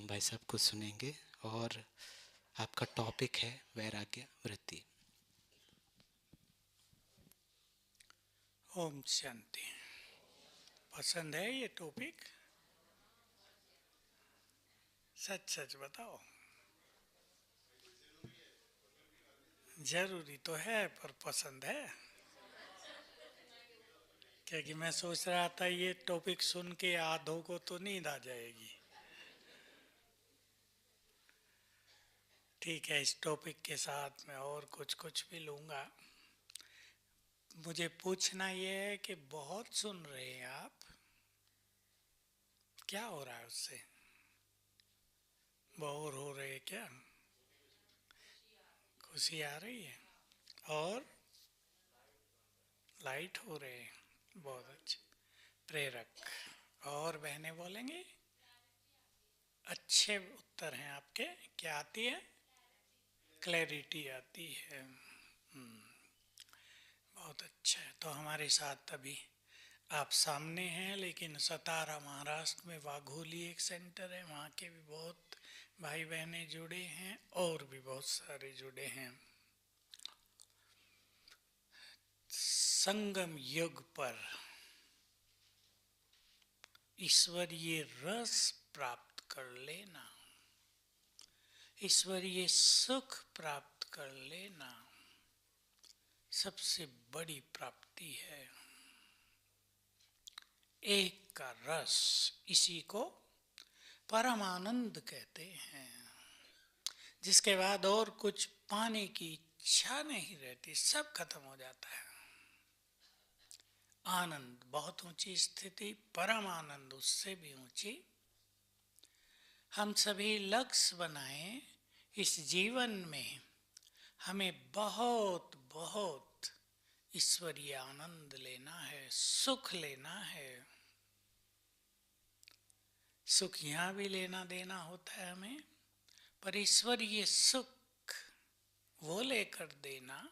भाई साहब को सुनेंगे और आपका टॉपिक है वैराग्य वृत्ति। ओम शांति। पसंद है ये टॉपिक? सच सच बताओ। जरूरी तो है पर पसंद है, क्योंकि मैं सोच रहा था ये टॉपिक सुन के आधों को तो नींद आ जाएगी। ठीक है, इस टॉपिक के साथ मैं और कुछ कुछ भी लूँगा। मुझे पूछना ये है कि बहुत सुन रहे हैं आप, क्या हो रहा है उससे? बोर हो रहे हैं क्या? खुशी आ रही है और लाइट हो रहे हैं, बहुत अच्छे, प्रेरक। और बहनें बोलेंगे अच्छे उत्तर हैं आपके। क्या आती है? क्लैरिटी आती है। बहुत अच्छा है। तो हमारे साथ अभी आप सामने हैं, लेकिन सतारा महाराष्ट्र में वाघोली एक सेंटर है, वहाँ के भी बहुत भाई बहनें जुड़े हैं और भी बहुत सारे जुड़े हैं। संगम युग पर ईश्वरीय रस प्राप्त कर लेना, ईश्वरीय सुख प्राप्त कर लेना सबसे बड़ी प्राप्ति है। एक का रस, इसी को परमानंद कहते हैं, जिसके बाद और कुछ पाने की इच्छा नहीं रहती, सब खत्म हो जाता है। आनंद, बहुत ऊंची स्थिति, परम आनंद उससे भी ऊंची। हम सभी लक्ष्य बनाएं इस जीवन में हमें बहुत बहुत ईश्वरीय आनंद लेना है, सुख लेना है। सुख यहाँ भी लेना देना होता है हमें, पर ईश्वरीय सुख वो लेकर देना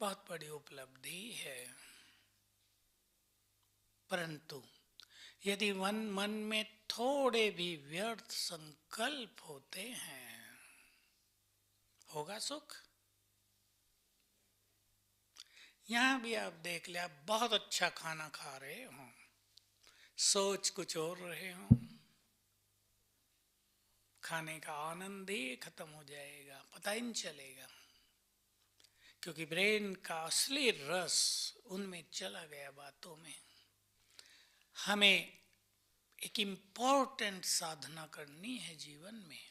बहुत बड़ी उपलब्धि है। परंतु यदि मन में थोड़े भी व्यर्थ संकल्प होते हैं, होगा सुख? यहाँ भी आप देख ले, आप बहुत अच्छा खाना खा रहे हो, सोच कुछ और रहे हो, खाने का आनंद ही खत्म हो जाएगा, पता ही नहीं चलेगा, क्योंकि ब्रेन का असली रस उनमें चला गया बातों में। हमें एक इम्पोर्टेंट साधना करनी है जीवन में,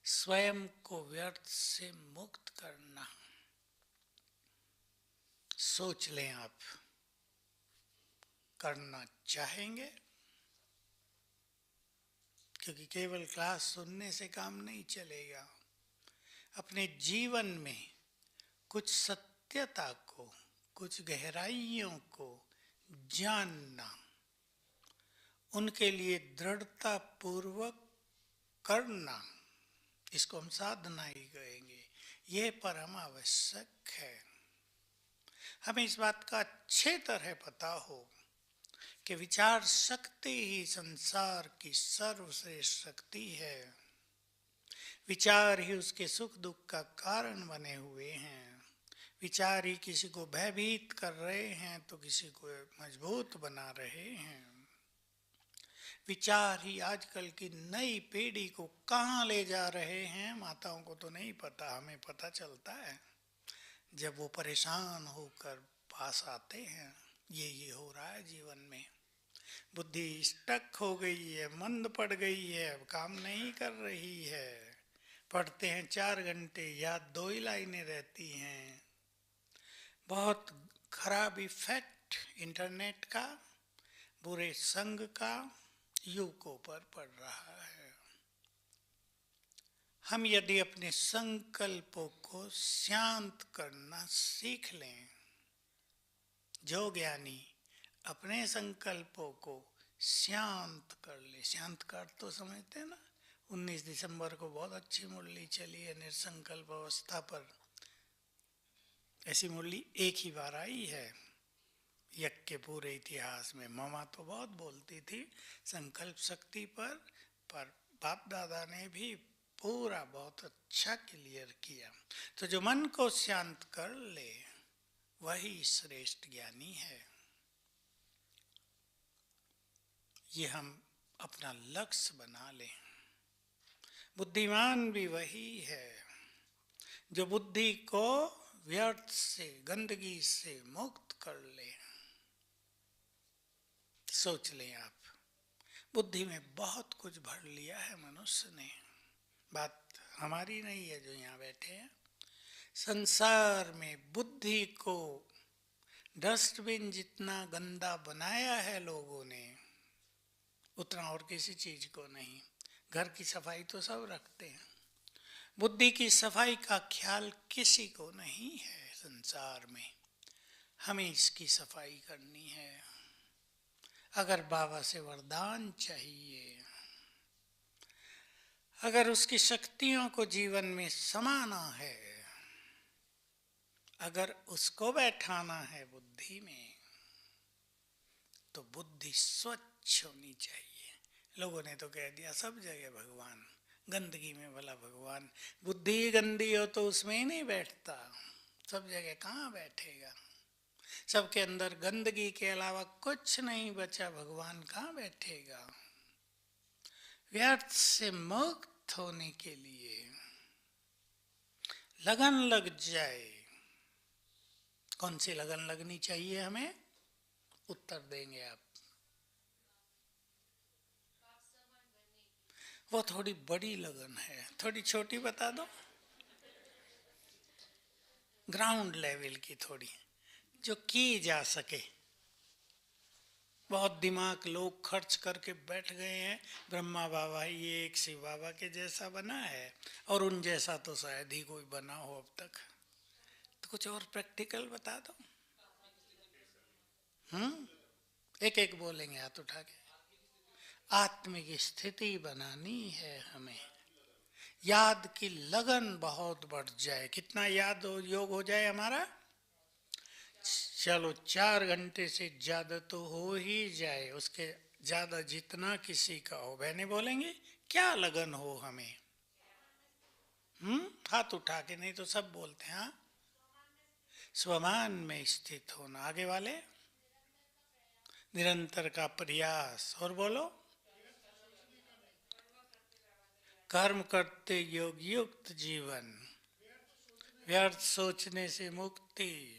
स्वयं को व्यर्थ से मुक्त करना। सोच लें आप, करना चाहेंगे? क्योंकि केवल क्लास सुनने से काम नहीं चलेगा। अपने जीवन में कुछ सत्यता को, कुछ गहराइयों को जानना, उनके लिए दृढ़ता पूर्वक करना, इसको हम साधना ही कहेंगे। यह परम आवश्यक है। हमें इस बात का अच्छे तरह पता हो कि विचार शक्ति ही संसार की सर्वश्रेष्ठ शक्ति है। विचार ही उसके सुख दुख का कारण बने हुए हैं। विचार ही किसी को भयभीत कर रहे हैं तो किसी को मजबूत बना रहे हैं। विचार ही आजकल की नई पीढ़ी को कहाँ ले जा रहे हैं, माताओं को तो नहीं पता, हमें पता चलता है जब वो परेशान होकर पास आते हैं। ये हो रहा है जीवन में। बुद्धि स्टक हो गई है, मंद पड़ गई है, अब काम नहीं कर रही है। पढ़ते हैं 4 घंटे, याद 2 ही लाइनें रहती हैं। बहुत खराब इफेक्ट इंटरनेट का, बुरे संग का युवकों पर पड़ रहा है। हम यदि अपने संकल्पों को शांत करना सीख लें, जो ज्ञानी अपने संकल्पों को शांत कर ले, शांत कर तो समझते हैं ना। 19 दिसंबर को बहुत अच्छी मुरली चली है निर्संकल्प अवस्था पर। ऐसी मुरली एक ही बार आई है यज्ञ के पूरे इतिहास में। मामा तो बहुत बोलती थी संकल्प शक्ति पर बाप दादा ने भी पूरा बहुत अच्छा क्लियर किया। तो जो मन को शांत कर ले वही श्रेष्ठ ज्ञानी है। ये हम अपना लक्ष्य बना लें। बुद्धिमान भी वही है जो बुद्धि को व्यर्थ से, गंदगी से मुक्त कर ले। सोच लें आप, बुद्धि में बहुत कुछ भर लिया है मनुष्य ने। बात हमारी नहीं है जो यहाँ बैठे हैं। संसार में बुद्धि को डस्टबिन जितना गंदा बनाया है लोगों ने, उतना और किसी चीज को नहीं। घर की सफाई तो सब रखते हैं, बुद्धि की सफाई का ख्याल किसी को नहीं है संसार में। हमें इसकी सफाई करनी है। अगर बाबा से वरदान चाहिए, अगर उसकी शक्तियों को जीवन में समाना है, अगर उसको बैठाना है बुद्धि में, तो बुद्धि स्वच्छ होनी चाहिए। लोगों ने तो कह दिया सब जगह भगवान, गंदगी में भला भगवान। बुद्धि गंदी हो तो उसमें ही नहीं बैठता, सब जगह कहाँ बैठेगा। सबके अंदर गंदगी के अलावा कुछ नहीं बचा, भगवान कहाँ बैठेगा। व्यर्थ से मुक्त होने के लिए लगन लग जाए। कौन सी लगन लगनी चाहिए हमें? उत्तर देंगे आप। वो थोड़ी बड़ी लगन है, थोड़ी छोटी बता दो। ग्राउंड लेवल की थोड़ी, जो की जा सके। बहुत दिमाग लोग खर्च करके बैठ गए हैं, ब्रह्मा बाबा ये एक शिव बाबा के जैसा बना है, और उन जैसा तो शायद ही कोई बना हो अब तक। तो कुछ और प्रैक्टिकल बता दो। एक एक बोलेंगे हाथ उठा के। आत्मिक स्थिति बनानी है हमें। याद की लगन बहुत बढ़ जाए। कितना याद हो, योग हो जाए हमारा? चलो 4 घंटे से ज्यादा तो हो ही जाए, उसके ज्यादा जितना किसी का हो। बहने बोलेंगे क्या लगन हो हमें? हाथ उठा के, नहीं तो सब बोलते हैं। हाँ, स्वमान में स्थित होना। आगे वाले, निरंतर का प्रयास। और बोलो, कर्म करते योग युक्त जीवन, व्यर्थ सोचने से मुक्ति।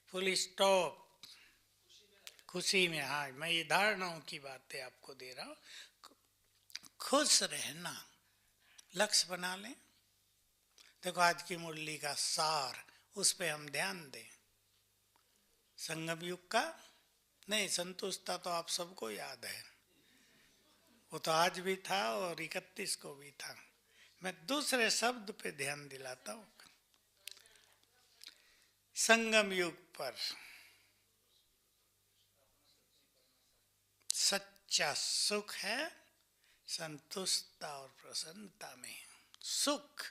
Full stop. खुशी में। हाँ, मैं ये धारणाओं की बातें आपको दे रहा हूँ। खुश रहना लक्ष्य बना लें। देखो आज की मुरली का सार, उस पे हम ध्यान दें। संगम युग का नहीं, संतुष्टता तो आप सबको याद है, वो तो आज भी था और 31 को भी था। मैं दूसरे शब्द पे ध्यान दिलाता हूँ। संगम युग पर सच्चा सुख है संतुष्टता और प्रसन्नता में। सुख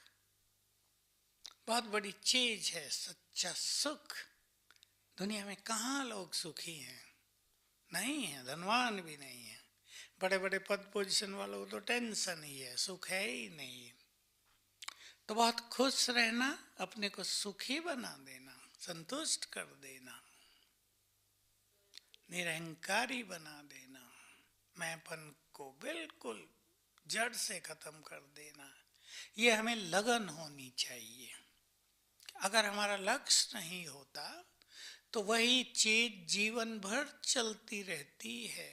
बहुत बड़ी चीज है, सच्चा सुख। दुनिया में कहाँ लोग सुखी हैं? नहीं है, धनवान भी नहीं है। बड़े बड़े पद पोजीशन वालों को तो टेंशन ही है, सुख है ही नहीं। तो बहुत खुश रहना, अपने को सुखी बना देना, संतुष्ट कर देना, निरहंकारी बना देना, मैंपन को बिल्कुल जड़ से खत्म कर देना। ये हमें लगन होनी चाहिए। अगर हमारा लक्ष्य नहीं होता तो वही चीज जीवन भर चलती रहती है।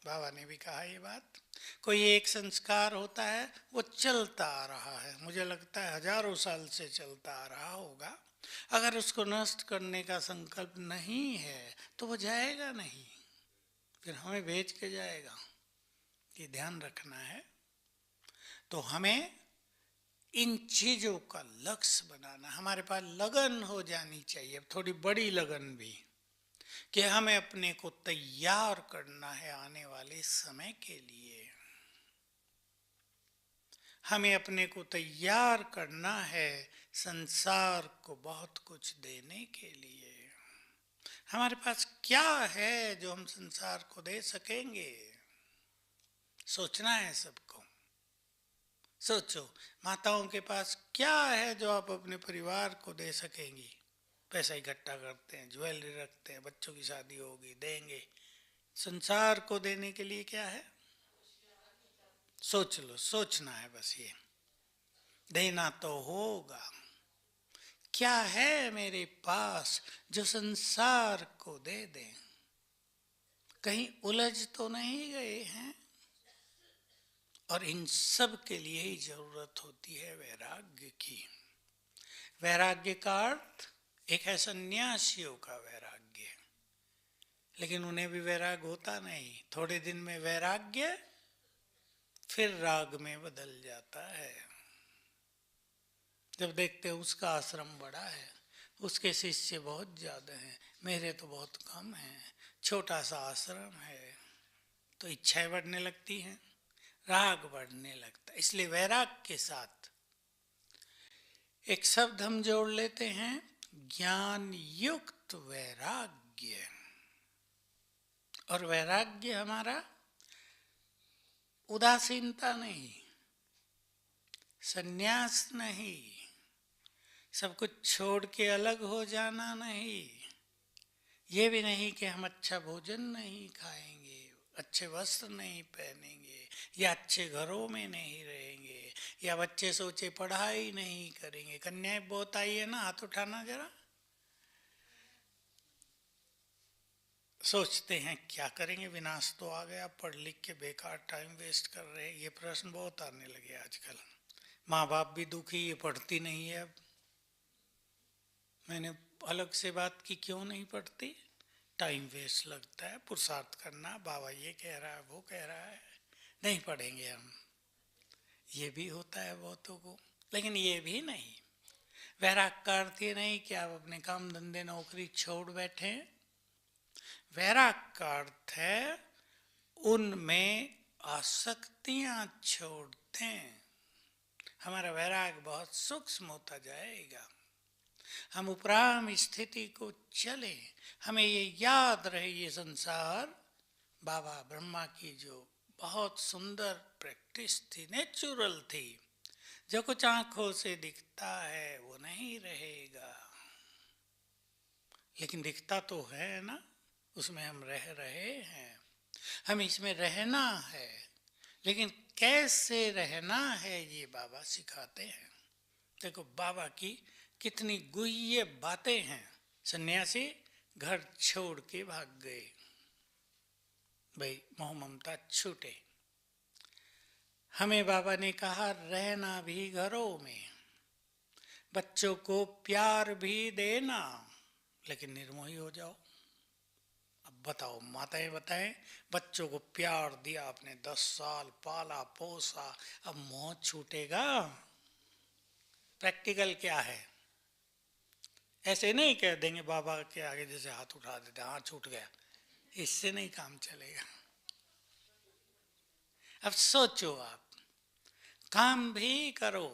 बाबा ने भी कहा ये बात। कोई एक संस्कार होता है, वो चलता आ रहा है, मुझे लगता है हजारों साल से चलता आ रहा होगा। अगर उसको नष्ट करने का संकल्प नहीं है तो वो जाएगा नहीं, फिर हमें बेच के जाएगा। ये ध्यान रखना है। तो हमें इन चीजों का लक्ष्य बनाना, हमारे पास लगन हो जानी चाहिए, थोड़ी बड़ी लगन भी, कि हमें अपने को तैयार करना है आने वाले समय के लिए। हमें अपने को तैयार करना है संसार को बहुत कुछ देने के लिए। हमारे पास क्या है जो हम संसार को दे सकेंगे? सोचना है सबको। सोचो, माताओं के पास क्या है जो आप अपने परिवार को दे सकेंगी? पैसा इकट्ठा करते हैं, ज्वेलरी रखते हैं, बच्चों की शादी होगी, देंगे। संसार को देने के लिए क्या है? सोच लो, सोचना है बस ये। देना तो होगा। क्या है मेरे पास जो संसार को दे दें? कहीं उलझ तो नहीं गए हैं? और इन सब के लिए ही जरूरत होती है वैराग्य की। वैराग्य का अर्थ एक है सन्यासियों का वैराग्य, लेकिन उन्हें भी वैराग होता नहीं। थोड़े दिन में वैराग्य फिर राग में बदल जाता है। जब देखते हैं उसका आश्रम बड़ा है, उसके शिष्य बहुत ज्यादा हैं, मेरे तो बहुत कम हैं, छोटा सा आश्रम है, तो इच्छाएं बढ़ने लगती हैं, राग बढ़ने लगता है। इसलिए वैराग के साथ एक शब्द हम जोड़ लेते हैं, ज्ञान युक्त वैराग्य। और वैराग्य हमारा उदासीनता नहीं, संन्यास नहीं, सब कुछ छोड़ के अलग हो जाना नहीं, ये भी नहीं कि हम अच्छा भोजन नहीं खाएंगे, अच्छे वस्त्र नहीं पहनेंगे, या अच्छे घरों में नहीं रहेंगे, या बच्चे सोचे पढ़ाई नहीं करेंगे। कन्याएं बहुत आई है ना, हाथ उठाना जरा। सोचते हैं क्या करेंगे, विनाश तो आ गया, पढ़ लिख के बेकार टाइम वेस्ट कर रहे हैं। ये प्रश्न बहुत आने लगे आजकल। माँ बाप भी दुखी, ये पढ़ती नहीं है। अब मैंने अलग से बात की, क्यों नहीं पढ़ती? टाइम वेस्ट लगता है, पुरुषार्थ करना, बाबा ये कह रहा है, वो कह रहा है, नहीं पढ़ेंगे हम। ये भी होता है बहुतों को। लेकिन ये भी नहीं, वैराग का अर्थ ये नहीं कि आप अपने काम धंधे नौकरी छोड़ बैठे। वैराग का अर्थ है उनमें आसक्तियां छोड़ दें। हमारा वैराग बहुत सूक्ष्म होता जाएगा। हम उपराम स्थिति को चले, हमें ये याद रहे ये संसार बाबा ब्रह्मा की जो बहुत सुंदर प्रैक्टिस थी, नेचुरल थी। जो कुछ आंखों से दिखता है वो नहीं रहेगा, लेकिन दिखता तो है ना, उसमें हम रह रहे हैं। हम इसमें रहना है, लेकिन कैसे रहना है ये बाबा सिखाते हैं। देखो बाबा की कितनी गुह्य बातें हैं। सन्यासी घर छोड़ के भाग गए, भाई मोह ममता छूटे। हमें बाबा ने कहा रहना भी घरों में, बच्चों को प्यार भी देना, लेकिन निर्मोही हो जाओ। अब बताओ, माताएं बताएं, बच्चों को प्यार दिया आपने, 10 साल पाला पोसा, अब मोह छूटेगा? प्रैक्टिकल क्या है? ऐसे नहीं कह देंगे बाबा के आगे जैसे हाथ उठा देते, हाँ छूट गया, इससे नहीं काम चलेगा। अब सोचो, आप काम भी करो,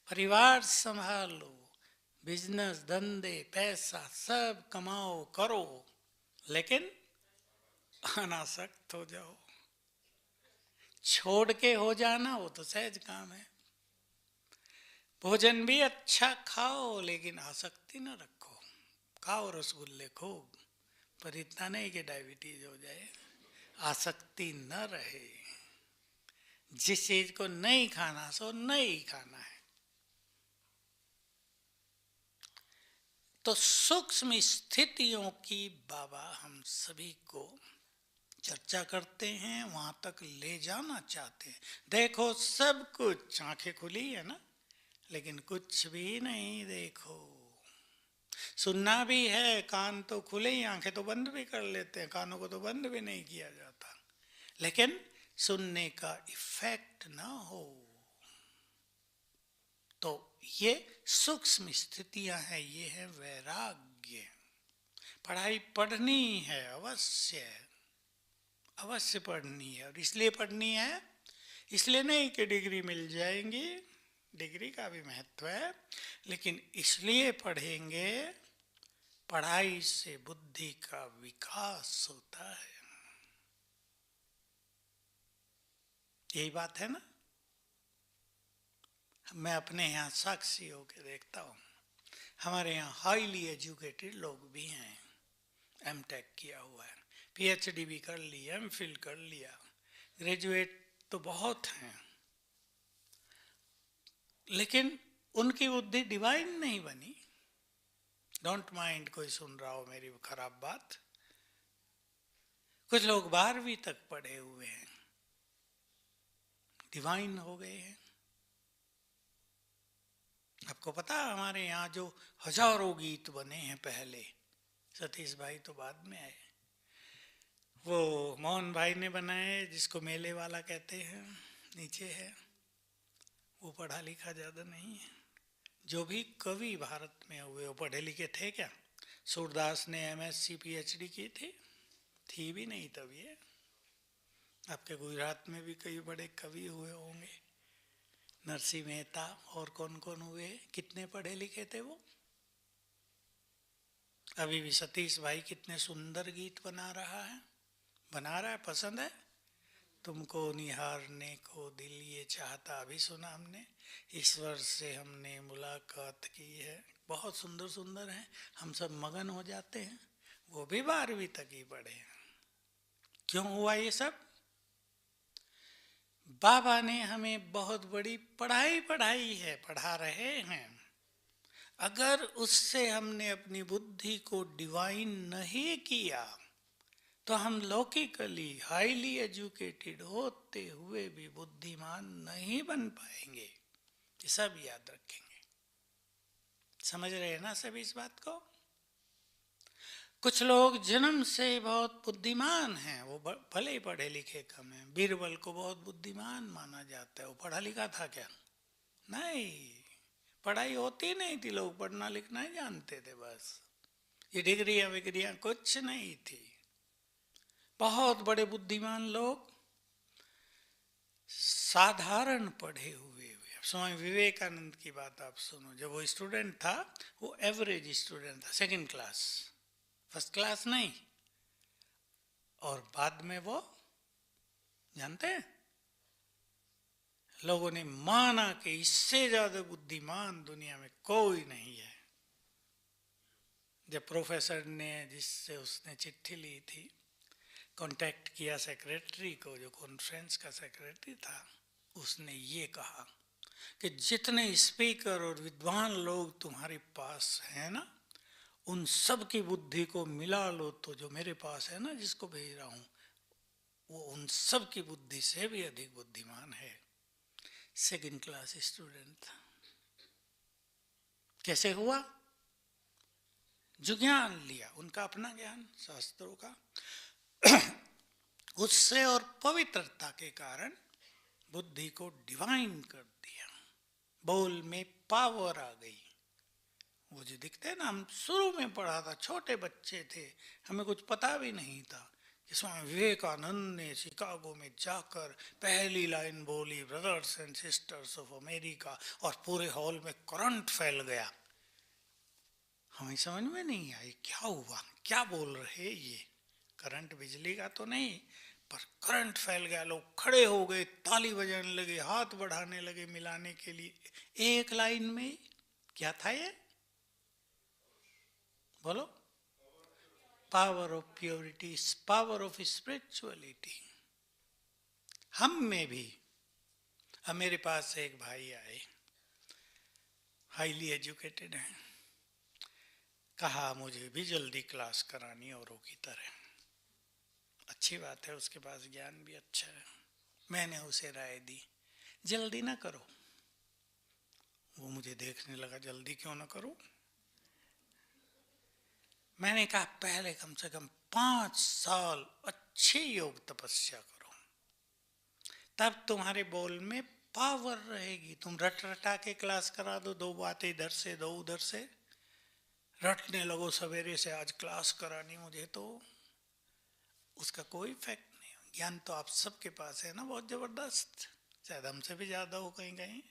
परिवार संभालो, बिजनेस धंधे पैसा सब कमाओ करो, लेकिन अनासक्त हो जाओ। छोड़ के हो जाना वो तो सहज काम है। भोजन भी अच्छा खाओ, लेकिन आसक्ति न रखो। खाओ रसगुल्ले खूब, पर इतना नहीं कि डायबिटीज हो जाए। आसक्ति न रहे, जिस चीज को नहीं खाना सो नहीं खाना है। तो सूक्ष्म स्थितियों की बाबा हम सभी को चर्चा करते हैं, वहां तक ले जाना चाहते हैं। देखो सब कुछ, आंखें खुली है ना, लेकिन कुछ भी नहीं देखो। सुनना भी है, कान तो खुले ही, आंखें तो बंद भी कर लेते हैं, कानों को तो बंद भी नहीं किया जाता, लेकिन सुनने का इफेक्ट ना हो। तो ये सूक्ष्म स्थितियां हैं, ये है वैराग्य। पढ़ाई पढ़नी है, अवश्य अवश्य पढ़नी है। और इसलिए पढ़नी है, इसलिए नहीं कि डिग्री मिल जाएंगी, डिग्री का भी महत्व है, लेकिन इसलिए पढ़ेंगे पढ़ाई से बुद्धि का विकास होता है। यही बात है ना। मैं अपने यहाँ साक्षी होकर देखता हूँ, हमारे यहाँ हाईली एजुकेटेड लोग भी हैं, एमटेक किया हुआ है, पीएचडी भी कर लिया, एमफिल कर लिया, ग्रेजुएट तो बहुत हैं, लेकिन उनकी बुद्धि डिवाइन नहीं बनी। डोंट माइंड कोई सुन रहा हो मेरी खराब बात। कुछ लोग 12वीं तक पढ़े हुए हैं, डिवाइन हो गए हैं। आपको पता हमारे यहाँ जो हजारों गीत बने हैं पहले, सतीश भाई तो बाद में आए, वो मोहन भाई ने बनाए, जिसको मेले वाला कहते हैं, नीचे है, वो पढ़ा लिखा ज़्यादा नहीं है। जो भी कवि भारत में हुए वो पढ़े लिखे थे क्या? सूरदास ने एमएससी पीएचडी की थी भी नहीं तब ये। आपके गुजरात में भी कई बड़े कवि हुए होंगे, नरसिंह मेहता और कौन कौन हुए, कितने पढ़े लिखे थे वो। अभी भी सतीश भाई कितने सुंदर गीत बना रहा है, पसंद है। तुमको निहारने को दिल ये चाहता, अभी सुना हमने, ईश्वर से हमने मुलाकात की है, बहुत सुंदर सुंदर हैं, हम सब मगन हो जाते हैं। वो भी 12वीं तक ही पढ़े हैं। क्यों हुआ ये सब? बाबा ने हमें बहुत बड़ी पढ़ाई है, पढ़ा रहे हैं। अगर उससे हमने अपनी बुद्धि को डिवाइन नहीं किया तो हम लौकिकली हाईली एजुकेटेड होते हुए भी बुद्धिमान नहीं बन पाएंगे। ये सब याद रखेंगे। समझ रहे हैं ना सभी इस बात को? कुछ लोग जन्म से बहुत बुद्धिमान हैं, वो भले ही पढ़े लिखे कम हैं। बीरबल को बहुत बुद्धिमान माना जाता है, वो पढ़ा लिखा था क्या? नहीं, पढ़ाई होती नहीं थी, लोग पढ़ना लिखना ही जानते थे बस। ये डिग्रियां विग्रियां कुछ नहीं थी। बहुत बड़े बुद्धिमान लोग साधारण पढ़े हुए। स्वामी विवेकानंद की बात आप सुनो, जब वो स्टूडेंट था वो एवरेज स्टूडेंट था, सेकंड क्लास, फर्स्ट क्लास नहीं। और बाद में वो, जानते हैं, लोगों ने माना कि इससे ज्यादा बुद्धिमान दुनिया में कोई नहीं है। जब प्रोफेसर ने, जिससे उसने चिट्ठी ली थी, कांटेक्ट किया सेक्रेटरी को, जो कॉन्फ्रेंस का सेक्रेटरी था, उसने ये कहा कि जितने स्पीकर और विद्वान लोग तुम्हारे पास हैं ना, उन सब की बुद्धि को मिला लो तो जो मेरे पास है ना, जिसको भेज रहा हूं, वो उन सब की बुद्धि से भी अधिक बुद्धिमान है। सेकंड क्लास स्टूडेंट था। कैसे हुआ? जो ज्ञान लिया, उनका अपना ज्ञान शास्त्रों का, उससे और पवित्रता के कारण बुद्धि को डिवाइन कर दिया। बोल में पावर आ गई। वो जो दिखते हैं ना, हम शुरू में पढ़ा था, छोटे बच्चे थे, हमें कुछ पता भी नहीं था कि स्वामी विवेकानंद ने शिकागो में जाकर पहली लाइन बोली, brothers and sisters of America, और पूरे हॉल में करंट फैल गया। हमें समझ में नहीं आई क्या हुआ, क्या बोल रहे ये। करंट बिजली का तो नहीं, पर करंट फैल गया। लोग खड़े हो गए, ताली बजाने लगे, हाथ बढ़ाने लगे मिलाने के लिए। एक लाइन में क्या था ये? बोलो। Power of purity, power of spirituality. हम में भी। अब मेरे पास एक भाई आए, हाईली एजुकेटेड हैं, कहा मुझे भी जल्दी क्लास करानी औरों की तरह। अच्छी बात है, उसके पास ज्ञान भी अच्छा है। मैंने उसे राय दी, जल्दी ना करो। वो मुझे देखने लगा, जल्दी क्यों ना करूं? मैंने कहा पहले कम से कम 5 साल अच्छी योग तपस्या करो, तब तुम्हारे बोल में पावर रहेगी। तुम रट रटा के क्लास करा दो, 2 बातें इधर से 2 उधर से, रटने लगो सवेरे से आज क्लास करानी मुझे, तो उसका कोई इफेक्ट नहीं। ज्ञान तो आप सबके पास है ना, बहुत जबरदस्त, शायद हमसे भी ज्यादा हो कहीं कहीं,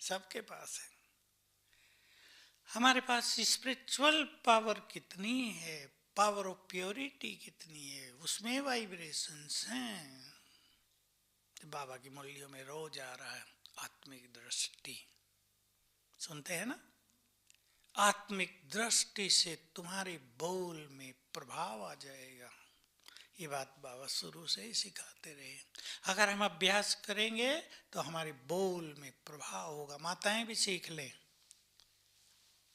सबके पास है। हमारे पास स्पिरिचुअल पावर कितनी है, पावर ऑफ प्योरिटी कितनी है, उसमें वाइब्रेशंस हैं। तो बाबा की मुरलियों में रोज आ रहा है आत्मिक दृष्टि, सुनते हैं ना? आत्मिक दृष्टि से तुम्हारे बोल में प्रभाव आ जाएगा। ये बात बाबा शुरू से ही सिखाते रहे। अगर हम अभ्यास करेंगे तो हमारे बोल में प्रभाव होगा। माताएं भी सीख लें।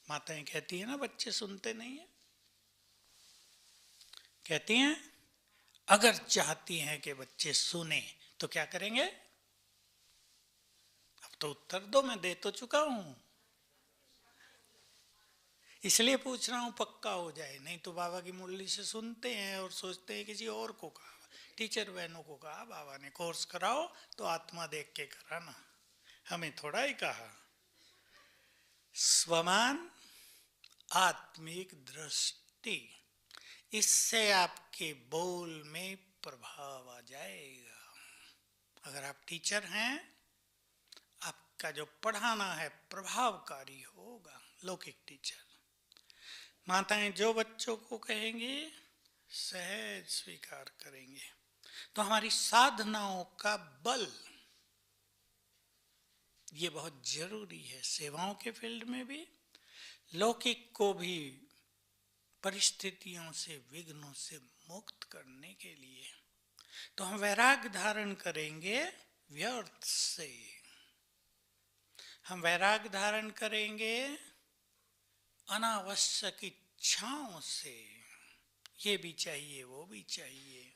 माताएं कहती है ना, बच्चे सुनते नहीं है, कहती हैं अगर चाहती हैं कि बच्चे सुने तो क्या करेंगे? अब तो उत्तर दो, मैं दे तो चुका हूं, इसलिए पूछ रहा हूं पक्का हो जाए। नहीं तो बाबा की मुरली से सुनते हैं और सोचते हैं किसी और को कहा, टीचर बहनों को कहा बाबा ने कोर्स कराओ तो आत्मा देख के कराना, हमें थोड़ा ही कहा। स्वमान आत्मिक दृष्टि, इससे आपके बोल में प्रभाव आ जाएगा। अगर आप टीचर हैं, आपका जो पढ़ाना है प्रभावकारी होगा। लौकिक टीचर, माताएं जो बच्चों को कहेंगी सहज स्वीकार करेंगे। तो हमारी साधनाओं का बल ये बहुत जरूरी है, सेवाओं के फील्ड में भी, लौकिक को भी परिस्थितियों से, विघ्नों से मुक्त करने के लिए। तो हम वैराग्य धारण करेंगे व्यर्थ से, हम वैराग्य धारण करेंगे अनावश्यक इच्छाओं से, ये भी चाहिए वो भी चाहिए।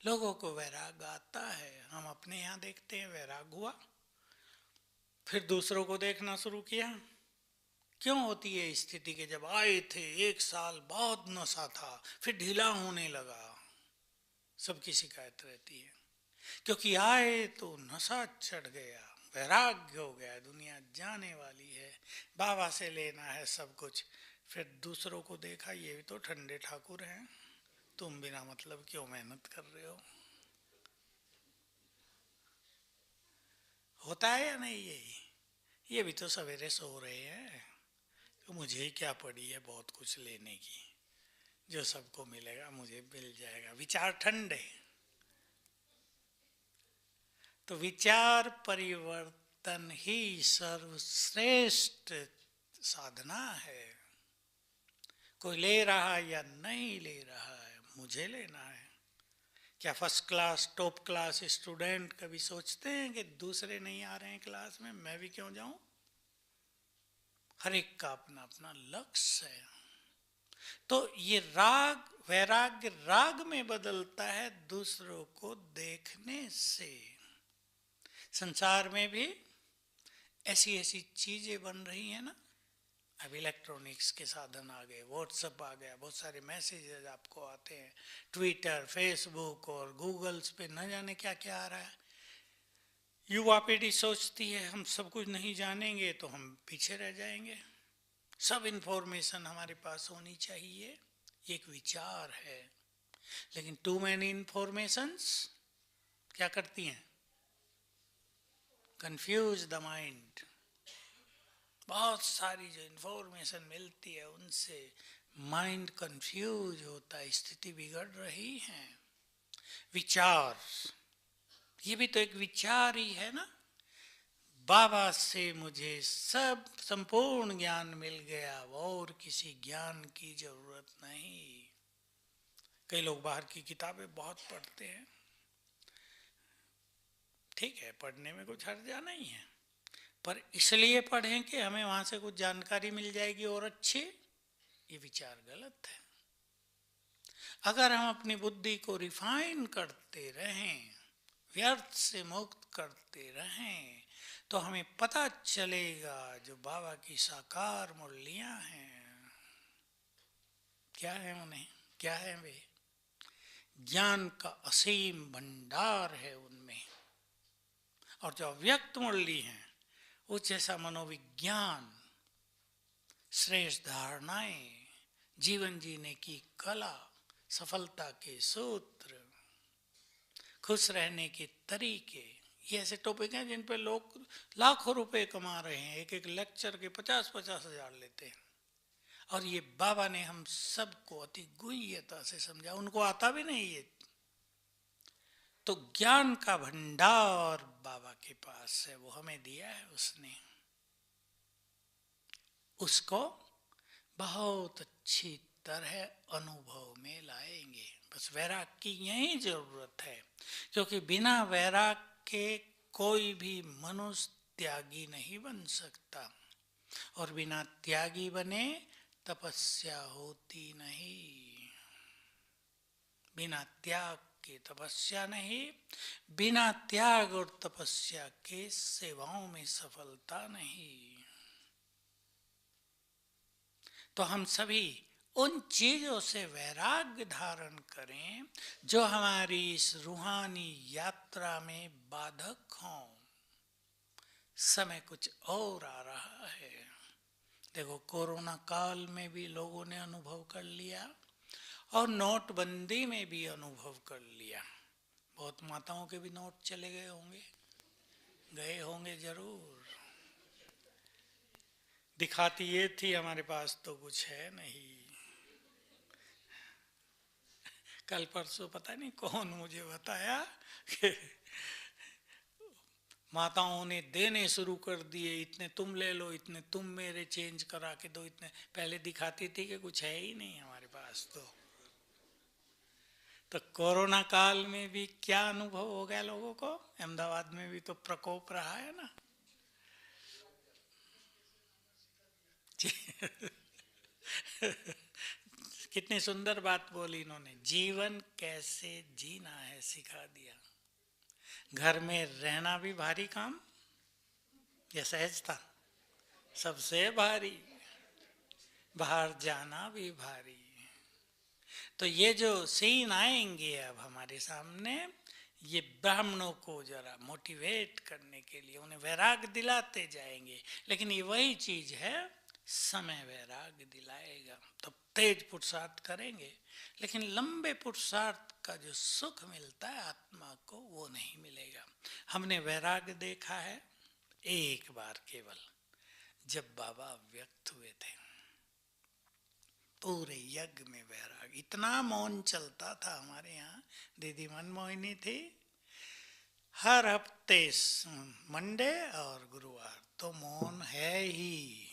लोगों को वैराग आता है, हम अपने यहाँ देखते हैं वैराग हुआ, फिर दूसरों को देखना शुरू किया। क्यों होती है स्थिति के जब आए थे 1 साल बहुत नशा था, फिर ढीला होने लगा, सबकी शिकायत रहती है। क्योंकि आए तो नशा चढ़ गया, वैराग्य हो गया, दुनिया जाने वाली है, बाबा से लेना है सब कुछ। फिर दूसरों को देखा, ये भी तो ठंडे ठाकुर हैं, तुम बिना मतलब क्यों मेहनत कर रहे हो? होता है या नहीं? ये भी तो सवेरे सो रहे हैं, तो मुझे ही क्या पड़ी है बहुत कुछ लेने की, जो सबको मिलेगा मुझे मिल जाएगा। विचार ठंडे। तो विचार परिवर्तन ही सर्वश्रेष्ठ साधना है। कोई ले रहा या नहीं ले रहा है, मुझे लेना है। क्या first class top class student कभी सोचते हैं कि दूसरे नहीं आ रहे हैं क्लास में, मैं भी क्यों जाऊं? हर एक का अपना अपना लक्ष्य है। तो ये राग, वैराग्य राग में बदलता है दूसरों को देखने से। संसार में भी ऐसी ऐसी चीजें बन रही हैं ना। अब इलेक्ट्रॉनिक्स के साधन आ गए, व्हाट्सएप आ गया, बहुत सारे मैसेजेस आपको आते हैं, ट्विटर, फेसबुक और गूगल्स पे न जाने क्या क्या आ रहा है। युवा पीढ़ी सोचती है हम सब कुछ नहीं जानेंगे तो हम पीछे रह जाएंगे, सब इंफॉर्मेशन हमारे पास होनी चाहिए। ये एक विचार है, लेकिन टू मैनी इंफॉर्मेशंस क्या करती हैं? Confuse the mind. बहुत सारी जो इंफॉर्मेशन मिलती है उनसे माइंड कंफ्यूज होता है, स्थिति बिगड़ रही है। विचार, ये भी तो एक विचार ही है ना। बाबा से मुझे सब संपूर्ण ज्ञान मिल गया, और किसी ज्ञान की जरूरत नहीं। कई लोग बाहर की किताबें बहुत पढ़ते हैं, ठीक है, पढ़ने में कुछ हर्जा नहीं है, पर इसलिए पढ़ें कि हमें वहां से कुछ जानकारी मिल जाएगी और अच्छी, ये विचार गलत है। अगर हम अपनी बुद्धि को रिफाइन करते रहें, व्यर्थ से मुक्त करते रहें, तो हमें पता चलेगा जो बाबा की साकार मुरलियां हैं, क्या है उन्हें, क्या है वे? ज्ञान का असीम भंडार है उनमें। और जो अव्यक्त मुरली हैं, वो जैसा मनोविज्ञान, श्रेष्ठ धारणाएं, जीवन जीने की कला, सफलता के सूत्र, खुश रहने के तरीके, ये ऐसे टॉपिक हैं जिन पे लोग लाखों रुपए कमा रहे हैं, एक एक लेक्चर के 50-50 हजार लेते हैं। और ये बाबा ने हम सबको अति गुह्यता से समझा, उनको आता भी नहीं ये। तो ज्ञान का भंडार बाबा के पास है, वो हमें दिया है उसने, उसको बहुत अच्छी तरह अनुभव में लाएंगे। बस वैराग की यही जरूरत है, क्योंकि बिना वैराग के कोई भी मनुष्य त्यागी नहीं बन सकता, और बिना त्यागी बने तपस्या होती नहीं। बिना त्याग के तपस्या नहीं, बिना त्याग और तपस्या के सेवाओं में सफलता नहीं। तो हम सभी उन चीजों से वैराग्य धारण करें जो हमारी इस रूहानी यात्रा में बाधक हों। समय कुछ और आ रहा है। देखो, कोरोना काल में भी लोगों ने अनुभव कर लिया, और नोटबंदी में भी अनुभव कर लिया। बहुत माताओं के भी नोट चले गए होंगे, गए होंगे जरूर। दिखाती ये थी, हमारे पास तो कुछ है नहीं। कल परसों पता नहीं कौन मुझे बताया कि माताओं ने देने शुरू कर दिए, इतने तुम ले लो, इतने तुम मेरे चेंज करा के दो, इतने। पहले दिखाती थी कि कुछ है ही नहीं हमारे पास। तो कोरोना काल में भी क्या अनुभव हो गया लोगों को। अहमदाबाद में भी तो प्रकोप रहा है ना। कितनी सुंदर बात बोली इन्होंने, जीवन कैसे जीना है सिखा दिया। घर में रहना भी भारी काम या सहज था? सबसे भारी। बाहर जाना भी भारी। तो ये जो सीन आएंगे अब हमारे सामने, ये ब्राह्मणों को जरा मोटिवेट करने के लिए उन्हें वैराग दिलाते जाएंगे। लेकिन ये वही चीज है, समय वैराग दिलाएगा। तब तेज पुरुषार्थ करेंगे, लेकिन लंबे पुरुषार्थ का जो सुख मिलता है आत्मा को, वो नहीं मिलेगा। हमने वैराग देखा है एक बार केवल, जब बाबा व्यक्त हुए थे। पूरे यज्ञ में वैराग, इतना मौन चलता था हमारे यहाँ। दीदी मनमोहिनी थी, हर हफ्ते मंडे और गुरुवार तो मौन है ही।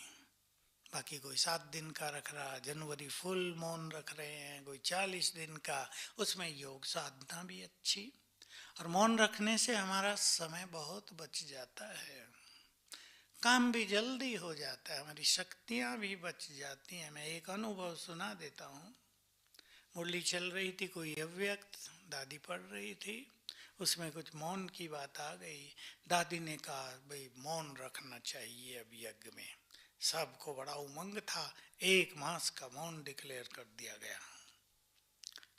बाकी कोई 7 दिन का रख रहा, जनवरी फुल मौन रख रहे हैं, कोई 40 दिन का। उसमें योग साधना भी अच्छी, और मौन रखने से हमारा समय बहुत बच जाता है, काम भी जल्दी हो जाता है, हमारी शक्तियाँ भी बच जाती हैं। मैं एक अनुभव सुना देता हूँ। मुरली चल रही थी, कोई अव्यक्त, दादी पढ़ रही थी, उसमें कुछ मौन की बात आ गई। दादी ने कहा, भाई मौन रखना चाहिए अब यज्ञ में। सबको बड़ा उमंग था, 1 मास का मौन डिक्लेयर कर दिया गया।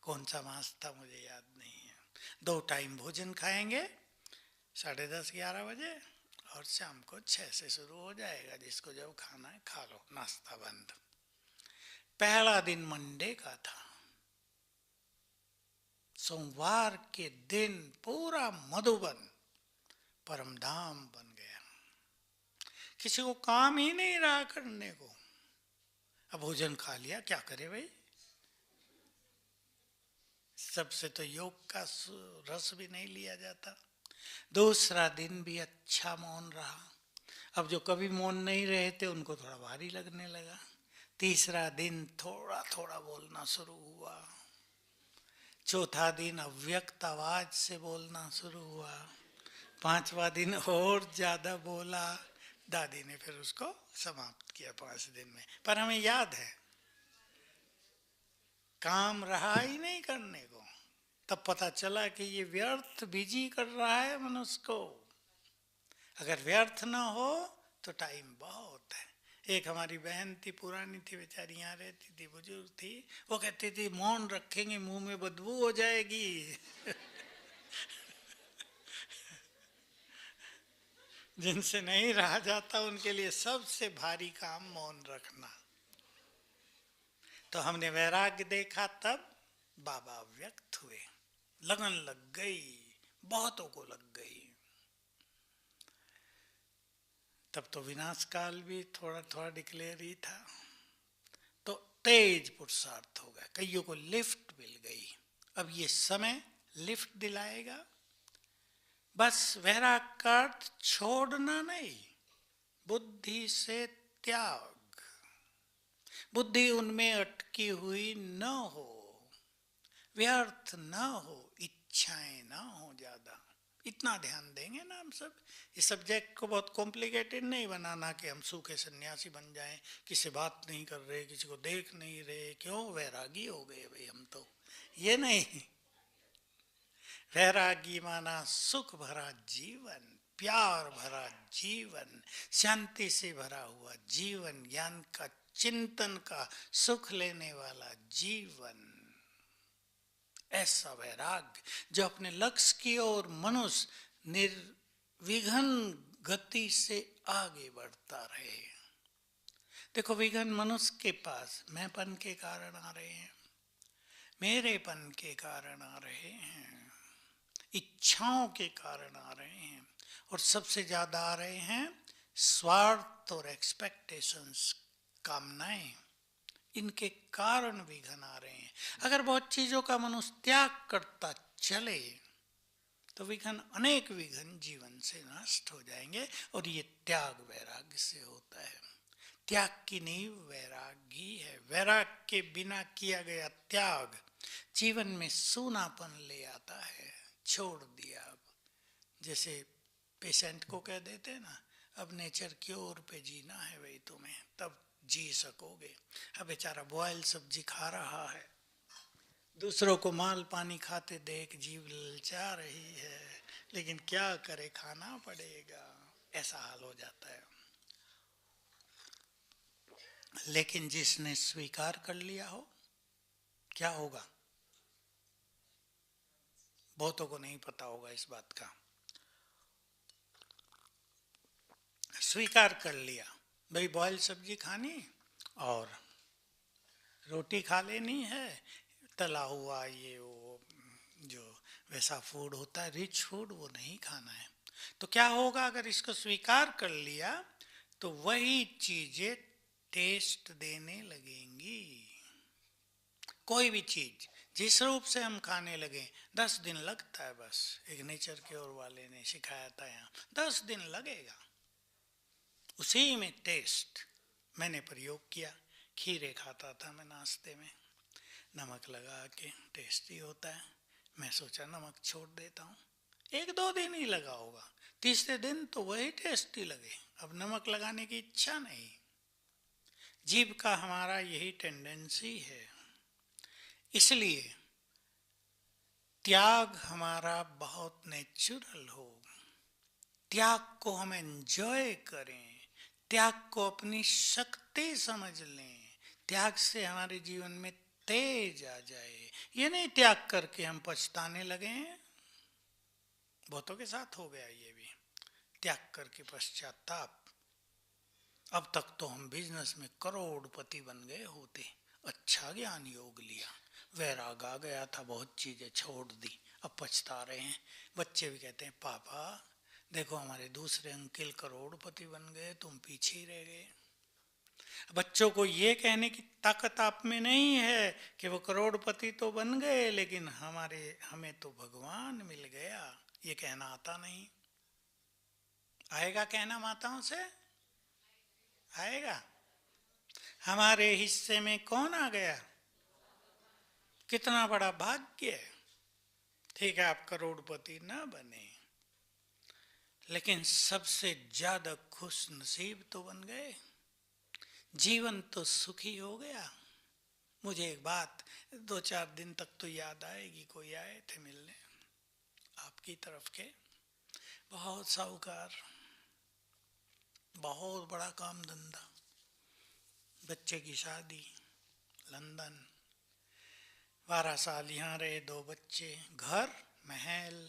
कौन सा मास था मुझे याद नहीं है। 2 टाइम भोजन खाएंगे, 10:30-11 बजे, और शाम को 6 से शुरू हो जाएगा, जिसको जब खाना है खा लो, नाश्ता बंद। पहला दिन मंडे का था। सोमवार के दिन पूरा मधुबन परमधाम बन गया, किसी को काम ही नहीं रहा करने को। अब भोजन खा लिया, क्या करे भाई। सबसे तो योग का रस भी नहीं लिया जाता। दूसरा दिन भी अच्छा मौन रहा। अब जो कभी मौन नहीं रहे थे उनको थोड़ा भारी लगने लगा। तीसरा दिन थोड़ा थोड़ा बोलना शुरू हुआ। चौथा दिन अव्यक्त आवाज से बोलना शुरू हुआ। 5वां दिन और ज्यादा बोला। दादी ने फिर उसको समाप्त किया 5 दिन में। पर हमें याद है, काम रहा ही नहीं करने को। तब पता चला कि ये व्यर्थ बिजी कर रहा है मनुष्य को। अगर व्यर्थ ना हो तो टाइम बहुत है। एक हमारी बहन थी, पुरानी थी, बेचारी यहाँ रहती थी, बुजुर्ग थी। वो कहती थी, मौन रखेंगे मुंह में बदबू हो जाएगी। जिनसे नहीं रहा जाता उनके लिए सबसे भारी काम मौन रखना। तो हमने वैराग्य देखा, तब बाबा व्यक्त हुए, लगन लग गई, बहुतों को लग गई। तब तो विनाश काल भी थोड़ा थोड़ा डिक्लेयर ही था। तो तेज पुरुषार्थ हो गया, कईयों को लिफ्ट मिल गई। अब ये समय लिफ्ट दिलाएगा। बस वैराग का अर्थ छोड़ना नहीं, बुद्धि से त्याग। बुद्धि उनमें अटकी हुई न हो, व्यर्थ न हो, इच्छाएं ना हो ज्यादा। इतना ध्यान देंगे ना हम सब। इस सब्जेक्ट को बहुत कॉम्प्लिकेटेड नहीं बनाना कि हम सूखे सन्यासी बन जाएं, किसी से बात नहीं कर रहे, किसी को देख नहीं रहे, क्यों वैरागी हो गए भाई हम तो, ये नहीं। वैरागी माना सुख भरा जीवन, प्यार भरा जीवन, शांति से भरा हुआ जीवन, ज्ञान का चिंतन का सुख लेने वाला जीवन। ऐसा वैराग्य जो अपने लक्ष्य की ओर मनुष्य निर्विघ्न गति से आगे बढ़ता रहे। देखो, विघ्न मनुष्य के पास मैंपन के कारण आ रहे हैं, मेरेपन के कारण आ रहे हैं, इच्छाओं के कारण आ रहे हैं, और सबसे ज्यादा आ रहे हैं स्वार्थ और एक्सपेक्टेशंस, कामनाएं। इनके कारण विघ्न आ रहे हैं। अगर बहुत चीजों का मनुष्य त्याग करता चले तो विघ्न, अनेक विघ्न जीवन से नष्ट हो जाएंगे। और ये त्याग वैराग्य से होता है। त्याग की नींव वैराग्य ही है। वैराग्य के बिना किया गया त्याग जीवन में सूनापन ले आता है। छोड़ दिया। अब जैसे पेशेंट को कह देते हैं ना, अब नेचर की ओर पे जीना है भाई तुम्हें, तब जी सकोगे। अब बेचारा बॉयल सब्जी खा रहा है, दूसरों को माल पानी खाते देख जीव ललचा रही है, लेकिन क्या करे, खाना पड़ेगा, ऐसा हाल हो जाता है। लेकिन जिसने स्वीकार कर लिया हो, क्या होगा? बहुतों को नहीं पता होगा इस बात का। स्वीकार कर लिया भाई, बॉयल सब्जी खानी और रोटी खा लेनी है, तला हुआ ये वो जो वैसा फूड होता है, रिच फूड, वो नहीं खाना है। तो क्या होगा अगर इसको स्वीकार कर लिया? तो वही चीजें टेस्ट देने लगेंगी। कोई भी चीज जिस रूप से हम खाने लगे, 10 दिन लगता है बस। एक नेचर के और वाले ने सिखाया था, यहाँ 10 दिन लगेगा उसी में टेस्ट। मैंने प्रयोग किया, खीरे खाता था मैं नाश्ते में, नमक लगा के, टेस्टी होता है। मैं सोचा नमक छोड़ देता हूँ, 1-2 दिन ही लगा होगा, तीसरे दिन तो वही टेस्टी लगे, अब नमक लगाने की इच्छा नहीं। जीव का हमारा यही टेंडेंसी है। इसलिए त्याग हमारा बहुत नेचुरल हो, त्याग को हम एंजॉय करें, त्याग को अपनी शक्ति समझ लें, त्याग से हमारे जीवन में तेज आ जाए। ये नहीं त्याग करके हम पछताने लगे हैं, बहुतों के साथ हो गया ये भी, त्याग करके पश्चाताप। अब तक तो हम बिजनेस में करोड़पति बन गए होते, अच्छा ज्ञान योग लिया, वैराग आ गया था, बहुत चीजें छोड़ दी, अब पछता रहे हैं। बच्चे भी कहते हैं पापा देखो हमारे दूसरे अंकल करोड़पति बन गए, तुम पीछे ही रह गए। बच्चों को ये कहने की ताकत आप में नहीं है कि वो करोड़पति तो बन गए लेकिन हमें तो भगवान मिल गया, ये कहना आता नहीं। आएगा कहना माताओं से? आएगा। हमारे हिस्से में कौन आ गया? कितना बड़ा भाग्य। ठीक है आप करोड़पति ना बने, लेकिन सबसे ज्यादा खुश नसीब तो बन गए, जीवन तो सुखी हो गया। मुझे एक बात 2-4 दिन तक तो याद आएगी, कोई आए थे मिलने आपकी तरफ के, बहुत साहूकार, बहुत बड़ा काम धंधा, बच्चे की शादी, लंदन, 12 साल यहाँ रहे, 2 बच्चे, घर महल।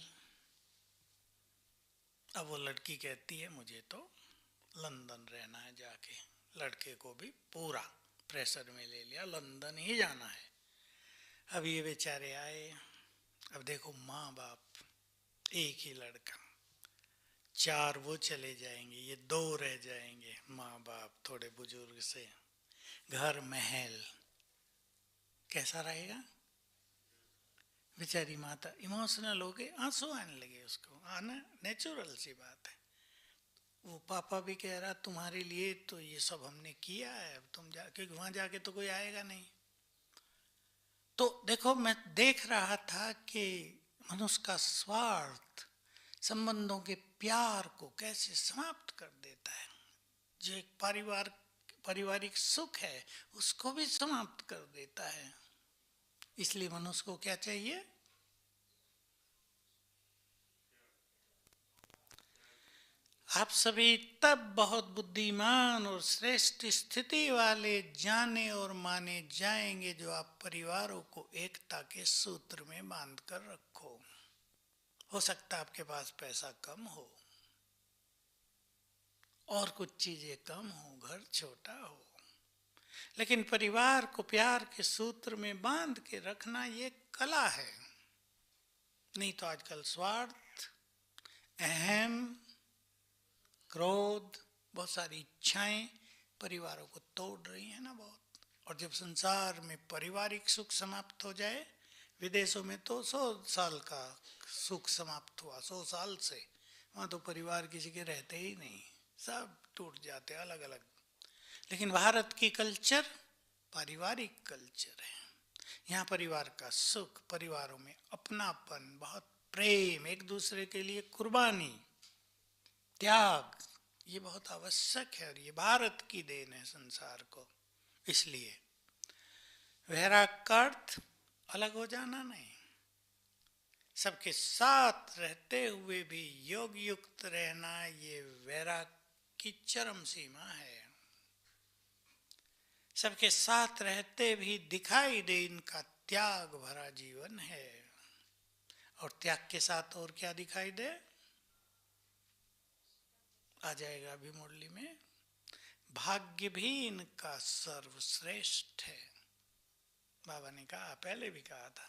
अब वो लड़की कहती है मुझे तो लंदन रहना है जाके, लड़के को भी पूरा प्रेशर में ले लिया, लंदन ही जाना है। अब ये बेचारे आए, अब देखो माँ बाप, एक ही लड़का, 4 वो चले जाएंगे, ये 2 रह जाएंगे, माँ बाप थोड़े बुजुर्ग से, घर महल, कैसा रहेगा? बेचारी माता इमोशनल हो गई, आंसू आने लगे, उसको आना नेचुरल सी बात है। वो पापा भी कह रहा तुम्हारे लिए तो ये सब हमने किया है, अब तुम जाके वहां जाके तो कोई आएगा नहीं। तो देखो, मैं देख रहा था कि मनुष्य का स्वार्थ संबंधों के प्यार को कैसे समाप्त कर देता है। जो एक पारिवारिक सुख है उसको भी समाप्त कर देता है। इसलिए मनुष्य को क्या चाहिए? आप सभी तब बहुत बुद्धिमान और श्रेष्ठ स्थिति वाले जाने और माने जाएंगे जो आप परिवारों को एकता के सूत्र में बांध कर रखो। हो सकता है आपके पास पैसा कम हो और कुछ चीजें कम हो, घर छोटा हो, लेकिन परिवार को प्यार के सूत्र में बांध के रखना ये कला है। नहीं तो आजकल स्वार्थ, अहम, क्रोध, बहुत सारी इच्छाएं परिवारों को तोड़ रही है ना बहुत। और जब संसार में पारिवारिक सुख समाप्त हो जाए, विदेशों में तो 100 साल का सुख समाप्त हुआ, 100 साल से वहाँ तो परिवार किसी के रहते ही नहीं, सब टूट जाते अलग अलग। लेकिन भारत की कल्चर पारिवारिक कल्चर है। यहाँ परिवार का सुख, परिवारों में अपनापन, बहुत प्रेम, एक दूसरे के लिए कुर्बानी, त्याग, ये बहुत आवश्यक है और ये भारत की देन है संसार को। इसलिए वैराग का अर्थ अलग हो जाना नहीं, सबके साथ रहते हुए भी योग युक्त रहना, ये वैराग की चरम सीमा है। सबके साथ रहते भी दिखाई दे इनका त्याग भरा जीवन है। और त्याग के साथ और क्या दिखाई दे? आ जाएगा अभी मुरली में, भाग्य भी इनका सर्वश्रेष्ठ है। बाबा ने कहा, पहले भी कहा था,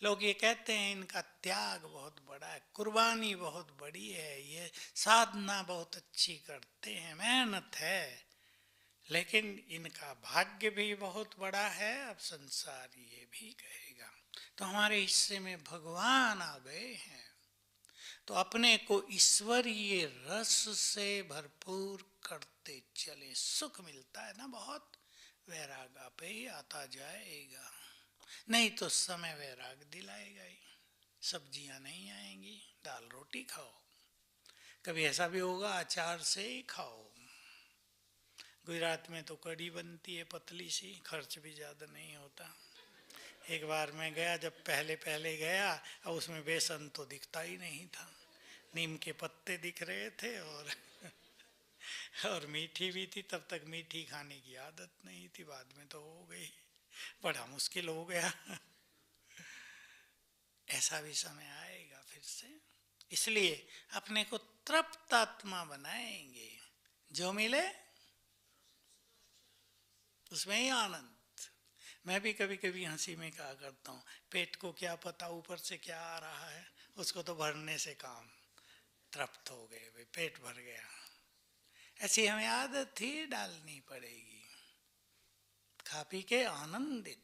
लोग ये कहते हैं इनका त्याग बहुत बड़ा है, कुर्बानी बहुत बड़ी है, ये साधना बहुत अच्छी करते हैं, मेहनत है, लेकिन इनका भाग्य भी बहुत बड़ा है। अब संसार ये भी कहेगा। तो हमारे हिस्से में भगवान आ गए हैं, तो अपने को ईश्वरीय रस से भरपूर करते चले, सुख मिलता है ना बहुत। वैराग आपे ही आता जाएगा, नहीं तो समय वैराग दिलाएगा ही। सब्जियां नहीं आएंगी, दाल रोटी खाओ, कभी ऐसा भी होगा अचार से ही खाओ। गुजरात में तो कढ़ी बनती है पतली सी, खर्च भी ज़्यादा नहीं होता। एक बार मैं गया, जब पहले पहले गया, और उसमें बेसन तो दिखता ही नहीं था, नीम के पत्ते दिख रहे थे और मीठी भी थी। तब तक मीठी खाने की आदत नहीं थी, बाद में तो हो गई, बड़ा मुश्किल हो गया। ऐसा भी समय आएगा फिर से। इसलिए अपने को तृप्त आत्मा बनाएंगे, जो मिले उसमें ही आनंद। मैं भी कभी कभी हंसी में कहा करता हूँ, पेट को क्या पता ऊपर से क्या आ रहा है, उसको तो भरने से काम, तृप्त हो गए भाई, पेट भर गया। ऐसी हमें आदत ही डालनी पड़ेगी, खा पी के आनंदित।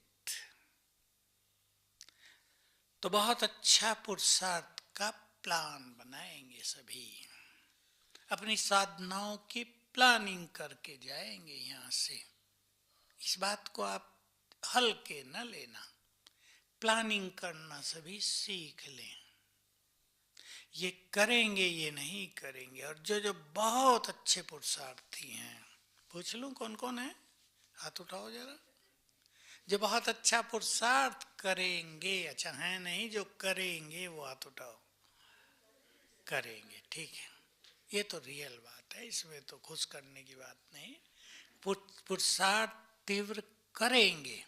तो बहुत अच्छा पुरुषार्थ का प्लान बनाएंगे सभी, अपनी साधनाओं की प्लानिंग करके जाएंगे यहाँ से। इस बात को आप हल्के न लेना, प्लानिंग करना सभी सीख लें। ये करेंगे, ये नहीं करेंगे। और जो जो बहुत अच्छे पुरुषार्थी हैं, पूछ लूं कौन कौन है, हाथ उठाओ जरा। जो बहुत अच्छा पुरुषार्थ करेंगे, अच्छा है नहीं, जो करेंगे वो हाथ उठाओ। करेंगे, ठीक है, ये तो रियल बात है, इसमें तो खुश करने की बात नहीं। पुरुषार्थ तीव्र करेंगे।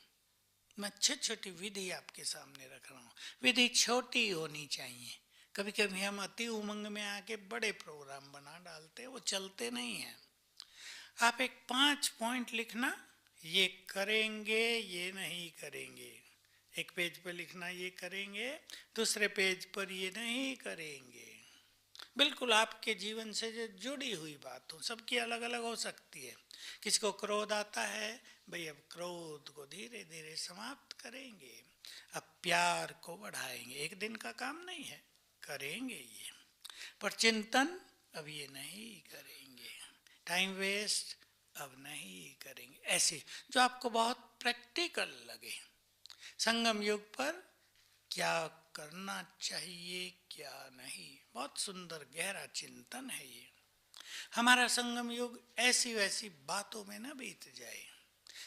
मैं छोटी छोटी विधि आपके सामने रख रहा हूँ, विधि छोटी होनी चाहिए। कभी कभी हम अति उमंग में आके बड़े प्रोग्राम बना डालते, वो चलते नहीं हैं। आप एक 5 पॉइंट लिखना, ये करेंगे, ये नहीं करेंगे। एक पेज पर लिखना ये करेंगे, दूसरे पेज पर ये नहीं करेंगे, बिल्कुल आपके जीवन से जो जुड़ी हुई बात हो, सबकी अलग अलग हो सकती है। किसी को क्रोध आता है, भाई अब क्रोध को धीरे धीरे समाप्त करेंगे, अब प्यार को बढ़ाएंगे। एक दिन का काम नहीं है, करेंगे ये, पर चिंतन अब ये नहीं करेंगे, टाइम वेस्ट अब नहीं करेंगे। ऐसे जो आपको बहुत प्रैक्टिकल लगे, संगम युग पर क्या करना चाहिए क्या नहीं, बहुत सुंदर गहरा चिंतन है ये। हमारा संगम युग ऐसी वैसी बातों में न बीत जाए।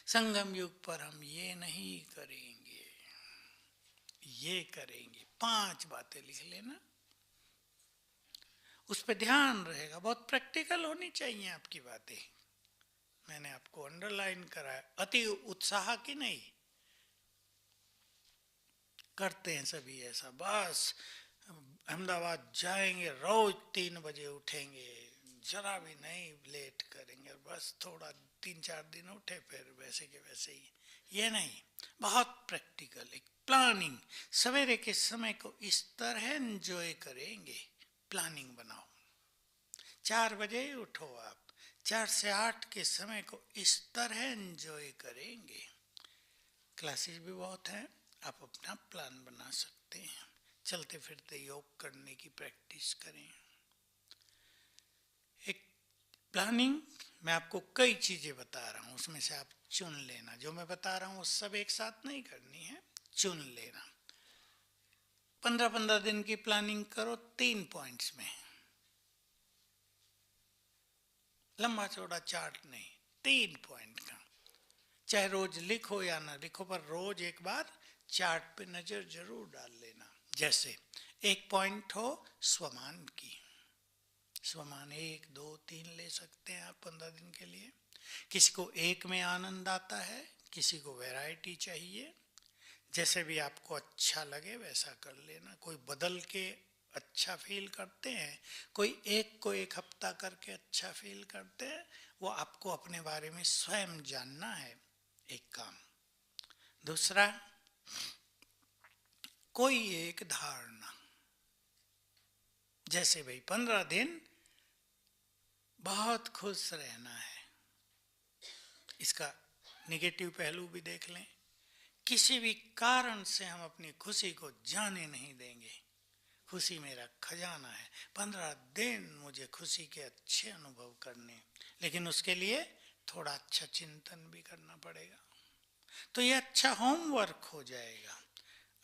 संगम युग पर हम ये नहीं करेंगे, ये करेंगे। 5 बातें लिख लेना, उस पर ध्यान रहेगा। बहुत प्रैक्टिकल होनी चाहिए आपकी बातें। मैंने आपको अंडरलाइन करा है, अति उत्साह की नहीं। करते हैं सभी ऐसा, बस अहमदाबाद जाएंगे, रोज 3 बजे उठेंगे, जरा भी नहीं लेट करेंगे, बस थोड़ा 3-4 दिन उठे फिर वैसे के वैसे ही। ये नहीं, बहुत प्रैक्टिकल एक प्लानिंग। सवेरे के समय को इस तरह एंजॉय करेंगे, प्लानिंग बनाओ। 4 बजे उठो आप, 4 से 8 के समय को इस तरह एंजॉय करेंगे। क्लासेस भी बहुत हैं, आप अपना प्लान बना सकते हैं। चलते फिरते योग करने की प्रैक्टिस करें। एक प्लानिंग, मैं आपको कई चीज़ें बता रहा हूँ, उसमें से आप चुन लेना। जो मैं बता रहा हूँ वो सब एक साथ नहीं करनी है, चुन लेना। 15-15 दिन की प्लानिंग करो 3 पॉइंट्स में, लंबा चौड़ा चार्ट नहीं, 3 पॉइंट का। चाहे रोज लिखो या ना लिखो, पर रोज एक बार चार्ट पे नजर जरूर डाल लेना। जैसे एक पॉइंट हो स्वमान की, स्वमान 1, 2, 3 ले सकते हैं आप 15 दिन के लिए। किसी को एक में आनंद आता है, किसी को वैरायटी चाहिए, जैसे भी आपको अच्छा लगे वैसा कर लेना। कोई बदल के अच्छा फील करते हैं, कोई एक को एक हफ्ता करके अच्छा फील करते हैं। वो आपको अपने बारे में स्वयं जानना है, एक काम। दूसरा, कोई एक धारणा, जैसे भाई 15 दिन बहुत खुश रहना है, इसका निगेटिव पहलू भी देख लें। किसी भी कारण से हम अपनी खुशी को जाने नहीं देंगे। खुशी मेरा खजाना है, 15 दिन मुझे खुशी के अच्छे अनुभव करने, लेकिन उसके लिए थोड़ा अच्छा चिंतन भी करना पड़ेगा। तो ये अच्छा होमवर्क हो जाएगा।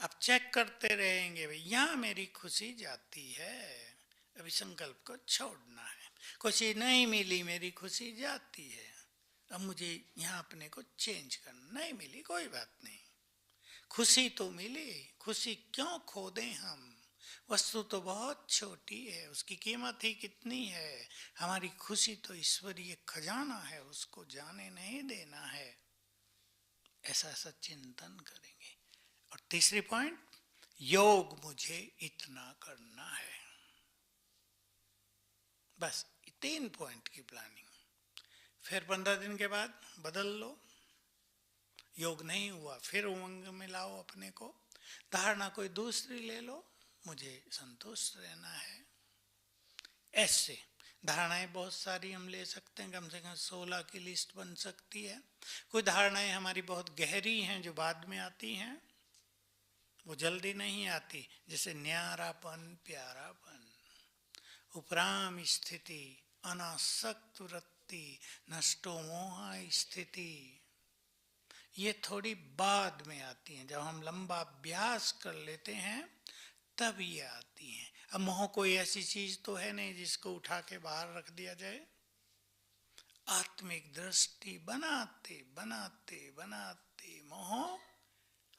अब चेक करते रहेंगे, भाई यहाँ मेरी खुशी जाती है, अभी संकल्प को छोड़ना है। खुशी नहीं मिली, मेरी खुशी जाती है, अब मुझे यहाँ अपने को चेंज करना। नहीं मिली कोई बात नहीं, खुशी तो मिली, खुशी क्यों खो दें हम। वस्तु तो बहुत छोटी है, उसकी कीमत ही कितनी है। हमारी खुशी तो ईश्वरीय खजाना है, उसको जाने नहीं देना है। ऐसा ऐसा चिंतन करेंगे। और तीसरी पॉइंट, योग मुझे इतना करना है। बस 3 पॉइंट की प्लानिंग। फिर 15 दिन के बाद बदल लो, योग नहीं हुआ फिर उमंग में लाओ अपने को, धारणा कोई दूसरी ले लो, मुझे संतुष्ट रहना है। ऐसे धारणाएं बहुत सारी हम ले सकते हैं, कम से कम 16 की लिस्ट बन सकती है। कोई धारणाएं हमारी बहुत गहरी हैं जो बाद में आती हैं, वो जल्दी नहीं आती, जैसे न्यारापन, प्यारापन, उपराम स्थिति, अनासक्त वृत्ति, नष्टो मोहा स्थिति। ये थोड़ी बाद में आती हैं, जब हम लंबा अभ्यास कर लेते हैं तब ये आती हैं। अब मोह कोई ऐसी चीज तो है नहीं जिसको उठा के बाहर रख दिया जाए। आत्मिक दृष्टि बनाते बनाते बनाते मोह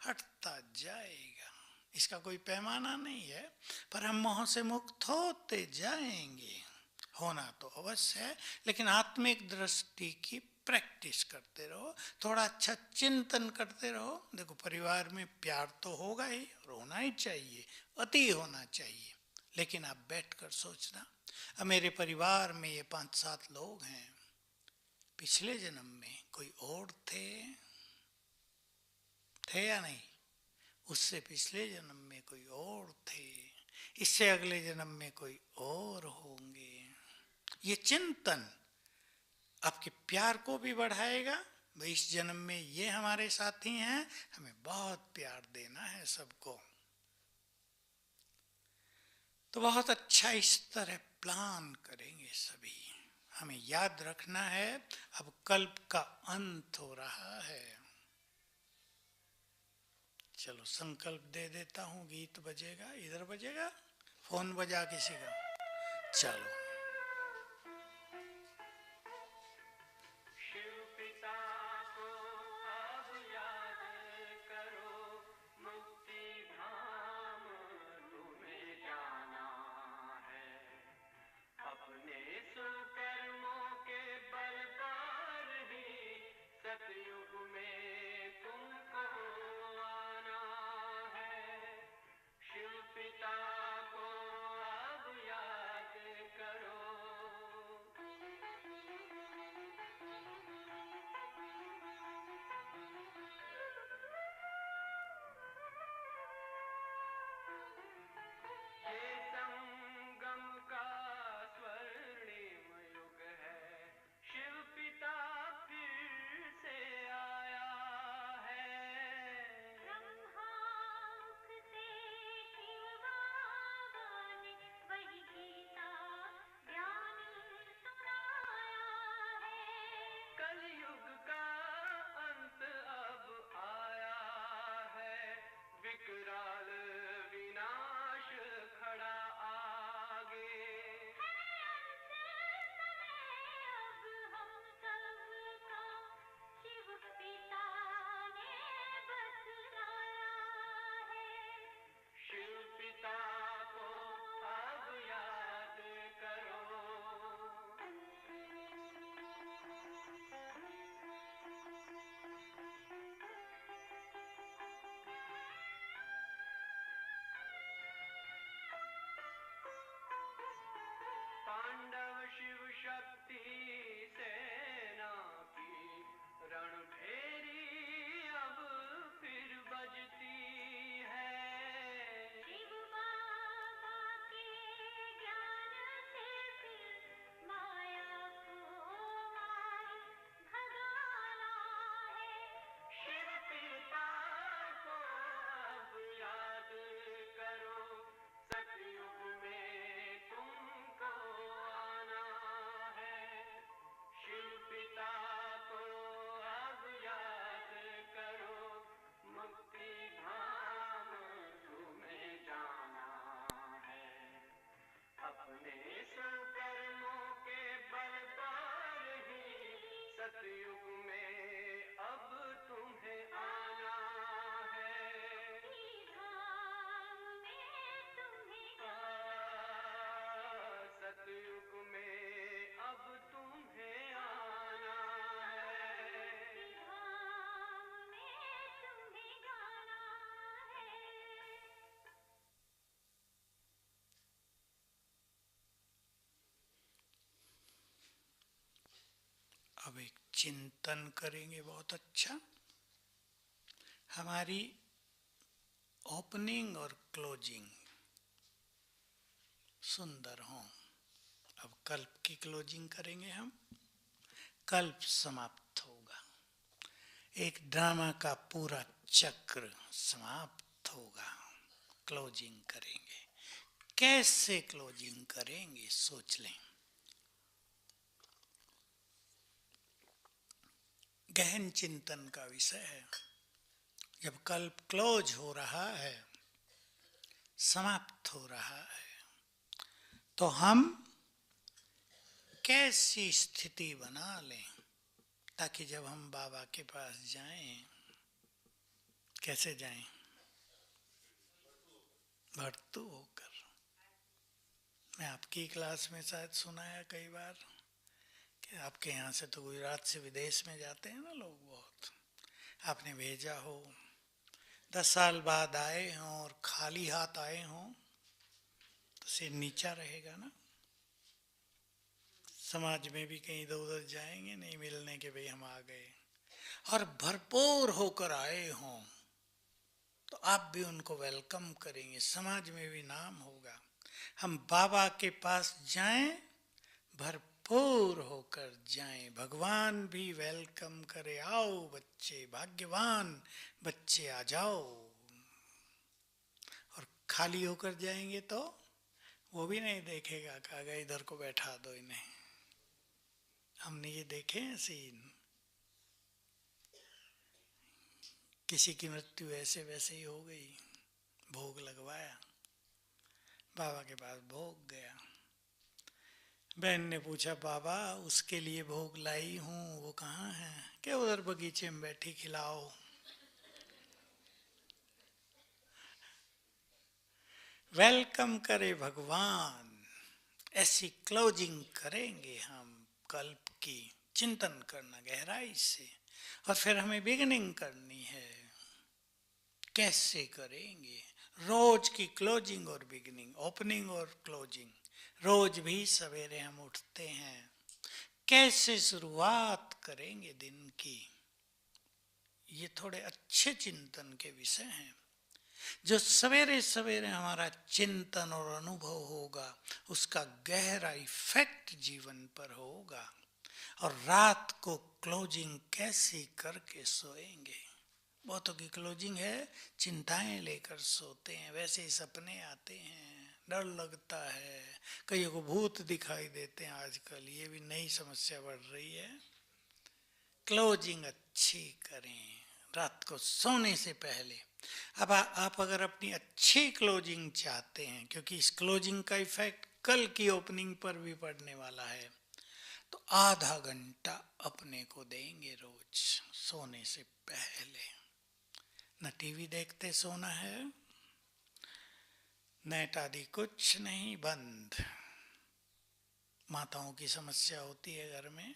हटता जाएगा। इसका कोई पैमाना नहीं है, पर हम मोह से मुक्त होते जाएंगे। होना तो अवश्य है, लेकिन आत्मिक दृष्टि की प्रैक्टिस करते रहो, थोड़ा अच्छा चिंतन करते रहो। देखो, परिवार में प्यार तो होगा ही और होना ही चाहिए, अति होना चाहिए, लेकिन आप बैठकर सोचना, अब मेरे परिवार में ये 5-7 लोग हैं, पिछले जन्म में कोई और थे या नहीं, उससे पिछले जन्म में कोई और थे। इससे अगले जन्म में कोई और होंगे। ये चिंतन आपके प्यार को भी बढ़ाएगा। भाई इस जन्म में ये हमारे साथी हैं, हमें बहुत प्यार देना है सबको। तो बहुत अच्छा इस तरह प्लान करेंगे सभी। हमें याद रखना है अब कल्प का अंत हो रहा है। चलो संकल्प दे देता हूँ, गीत बजेगा, इधर बजेगा, फोन बजा किसी का। चलो। अब एक चिंतन करेंगे बहुत अच्छा। हमारी ओपनिंग और क्लोजिंग सुंदर हो। अब कल्प की क्लोजिंग करेंगे हम। कल्प समाप्त होगा, एक ड्रामा का पूरा चक्र समाप्त होगा। क्लोजिंग करेंगे। कैसे क्लोजिंग करेंगे सोच लें। गहन चिंतन का विषय है। जब कल्प क्लोज हो रहा है, समाप्त हो रहा है, तो हम कैसी स्थिति बना लें ताकि जब हम बाबा के पास जाएं, कैसे जाएं? भर्तू होकर। मैं आपकी क्लास में शायद सुनाया कई बार कि आपके यहाँ से तो गुजरात से विदेश में जाते हैं ना लोग बहुत। आपने भेजा हो, 10 साल बाद आए हों और खाली हाथ आए हों तो सिर नीचा रहेगा ना। समाज में भी कहीं इधर उधर जाएंगे नहीं मिलने के भाई हम आ गए, और भरपूर होकर आए हों तो आप भी उनको वेलकम करेंगे, समाज में भी नाम होगा। हम बाबा के पास जाएं, भरपूर होकर जाएं। भगवान भी वेलकम करे, आओ बच्चे, भाग्यवान बच्चे आ जाओ। और खाली होकर जाएंगे तो वो भी नहीं देखेगा, कहेगा इधर को बैठा दो इन्हें। हमने ये देखे हैं सीन, किसी की मृत्यु ऐसे वैसे ही हो गई, भोग लगवाया, बाबा के पास भोग गया। बहन ने पूछा, बाबा उसके लिए भोग लाई हूँ, वो कहाँ है? क्या उधर बगीचे में बैठी, खिलाओ। वेलकम करे भगवान, ऐसी क्लोजिंग करेंगे हम कल्प की, चिंतन करना गहराई से, और फिर हमें बिगिनिंग करनी है। कैसे करेंगे? रोज की क्लोजिंग और बिगिनिंग, ओपनिंग और क्लोजिंग। रोज भी सवेरे हम उठते हैं, कैसे शुरुआत करेंगे दिन की? ये थोड़े अच्छे चिंतन के विषय हैं। जो सवेरे सवेरे हमारा चिंतन और अनुभव होगा, उसका गहरा इफेक्ट जीवन पर होगा। और रात को क्लोजिंग कैसी करके सोएंगे? बहुतों की क्लोजिंग है, चिंताएं लेकर सोते हैं, वैसे ही सपने आते हैं, डर लगता है, कईयों को भूत दिखाई देते हैं। आजकल ये भी नई समस्या बढ़ रही है। क्लोजिंग अच्छी करें रात को सोने से पहले। अब आप अगर अपनी अच्छी क्लोजिंग चाहते हैं, क्योंकि इस क्लोजिंग का इफेक्ट कल की ओपनिंग पर भी पड़ने वाला है, तो आधा घंटा अपने को देंगे रोज सोने से पहले। न टीवी देखते सोना है, नेट आदि कुछ नहीं, बंद। माताओं की समस्या होती है घर में,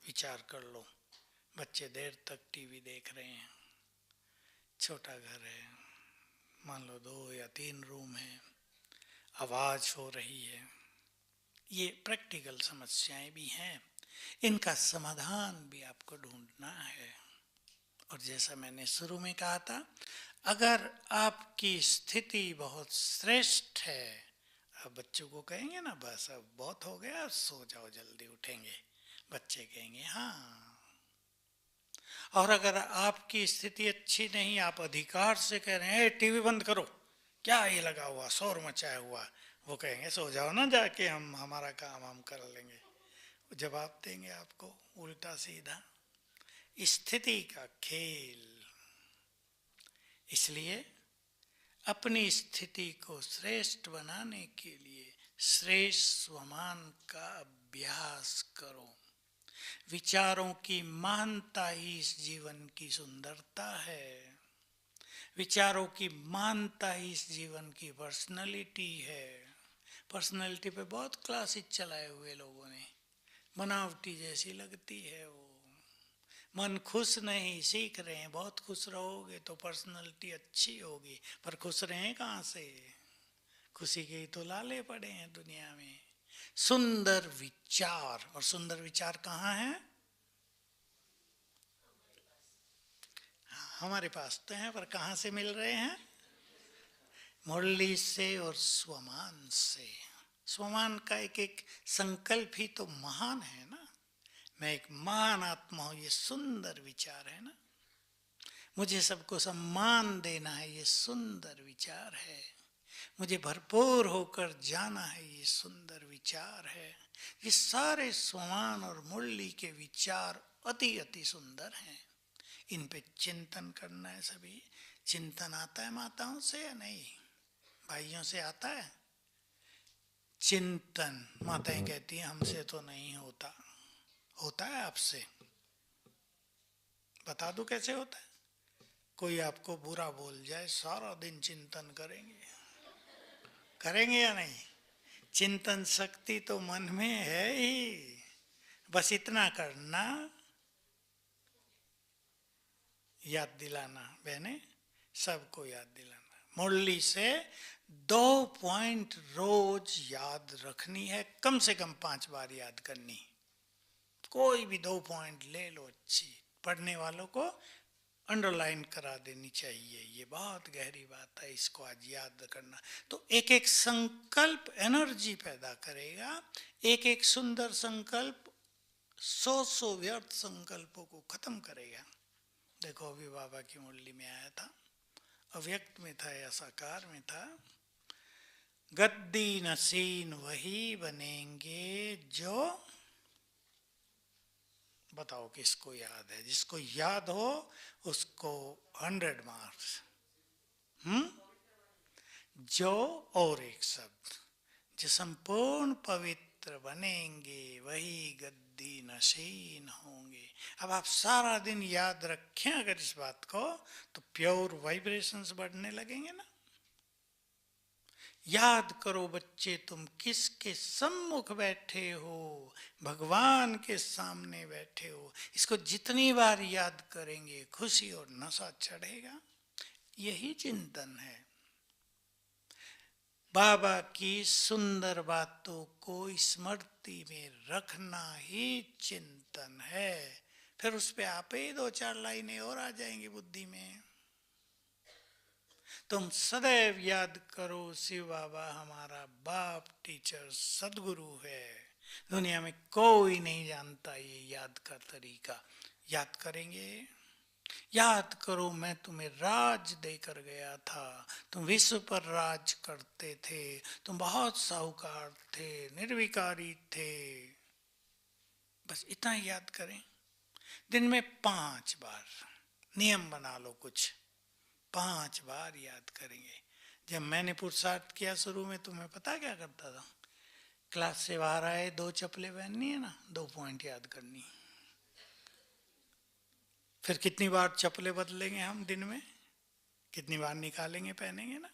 विचार कर लो, बच्चे देर तक टीवी देख रहे हैं, छोटा घर है, मान लो 2 या 3 रूम है, आवाज हो रही है। ये प्रैक्टिकल समस्याएं भी हैं, इनका समाधान भी आपको ढूंढना है। और जैसा मैंने शुरू में कहा था, अगर आपकी स्थिति बहुत श्रेष्ठ है, अब बच्चों को कहेंगे ना, बस अब बहुत हो गया, सो जाओ, जल्दी उठेंगे, बच्चे कहेंगे हाँ। और अगर आपकी स्थिति अच्छी नहीं, आप अधिकार से कह रहे हैं टीवी बंद करो, क्या ये लगा हुआ, शोर मचाया हुआ, वो कहेंगे सो जाओ ना जाके, हम हमारा काम हम कर लेंगे। जवाब देंगे आपको उल्टा सीधा। स्थिति का खेल। इसलिए अपनी स्थिति को श्रेष्ठ बनाने के लिए श्रेष्ठ स्वमान का अभ्यास करो। विचारों की महानता ही इस जीवन की सुंदरता है। विचारों की महानता ही इस जीवन की पर्सनालिटी है। पर्सनालिटी पे बहुत क्लासेस चलाए हुए लोगों ने, बनावटी जैसी लगती है वो। मन खुश नहीं, सीख रहे हैं, बहुत खुश रहोगे तो पर्सनालिटी अच्छी होगी, पर खुश रहे कहाँ से? खुशी के ही तो लाले पड़े हैं दुनिया में। सुंदर विचार, और सुंदर विचार कहाँ है? हमारे पास तो हैं, पर कहाँ से मिल रहे हैं? मुरली से और स्वमान से। स्वमान का एक एक संकल्प ही तो महान है ना। मैं एक महान आत्मा हूं, ये सुंदर विचार है ना। मुझे सबको सम्मान देना है, ये सुंदर विचार है। मुझे भरपूर होकर जाना है, ये सुंदर विचार है। ये सारे स्वमान और मुरली के विचार अति अति सुंदर हैं। इन पे चिंतन करना है सभी। चिंतन आता है माताओं से या नहीं? भाइयों से आता है चिंतन? माताएं कहती हैं हमसे तो नहीं होता। होता है आपसे? बता दो कैसे होता है। कोई आपको बुरा बोल जाए, सारा दिन चिंतन करेंगे? करेंगे या नहीं? चिंतन शक्ति तो मन में है ही, बस इतना करना, याद दिलाना। बहने सबको याद दिलाना, मुरली से 2 पॉइंट रोज याद रखनी है, कम से कम 5 बार याद करनी। कोई भी 2 पॉइंट ले लो अच्छी, पढ़ने वालों को अंडरलाइन करा देनी चाहिए। ये बहुत गहरी बात है, इसको आज याद करना। तो एक एक संकल्प एनर्जी पैदा करेगा। एक एक सुंदर संकल्प सौ व्यर्थ संकल्पों को खत्म करेगा। देखो अभी बाबा की मुरली में आया था, अव्यक्त में था या साकार में था, गद्दी नसीन वही बनेंगे जो, बताओ किसको याद है? जिसको याद हो उसको 100 मार्क्स। जो और एक शब्द, जो संपूर्ण पवित्र बनेंगे वही गद्दी नशीन होंगे। अब आप सारा दिन याद रखें अगर इस बात को, तो प्योर वाइब्रेशंस बढ़ने लगेंगे ना। याद करो बच्चे, तुम किसके सम्मुख बैठे हो? भगवान के सामने बैठे हो। इसको जितनी बार याद करेंगे खुशी और नशा चढ़ेगा। यही चिंतन है। बाबा की सुंदर बातों को स्मृति में रखना ही चिंतन है। फिर उस पे आप ही 2-4 लाइनें और आ जाएंगी बुद्धि में। तुम सदैव याद करो, शिव बाबा हमारा बाप, टीचर, सदगुरु है। दुनिया में कोई नहीं जानता ये याद का तरीका। याद करेंगे। याद करो, मैं तुम्हें राज देकर गया था, तुम विश्व पर राज करते थे, तुम बहुत साहूकार थे, निर्विकारी थे। बस इतना ही याद करें। दिन में 5 बार नियम बना लो, कुछ 5 बार याद करेंगे। जब मैंने पुरुषार्थ किया शुरू में, तो मैं पता क्या करता था? क्लास से बाहर आए, 2 चप्पलें पहननी है ना, 2 पॉइंट याद करनी। फिर कितनी बार चप्पलें बदलेंगे हम दिन में, कितनी बार निकालेंगे पहनेंगे ना,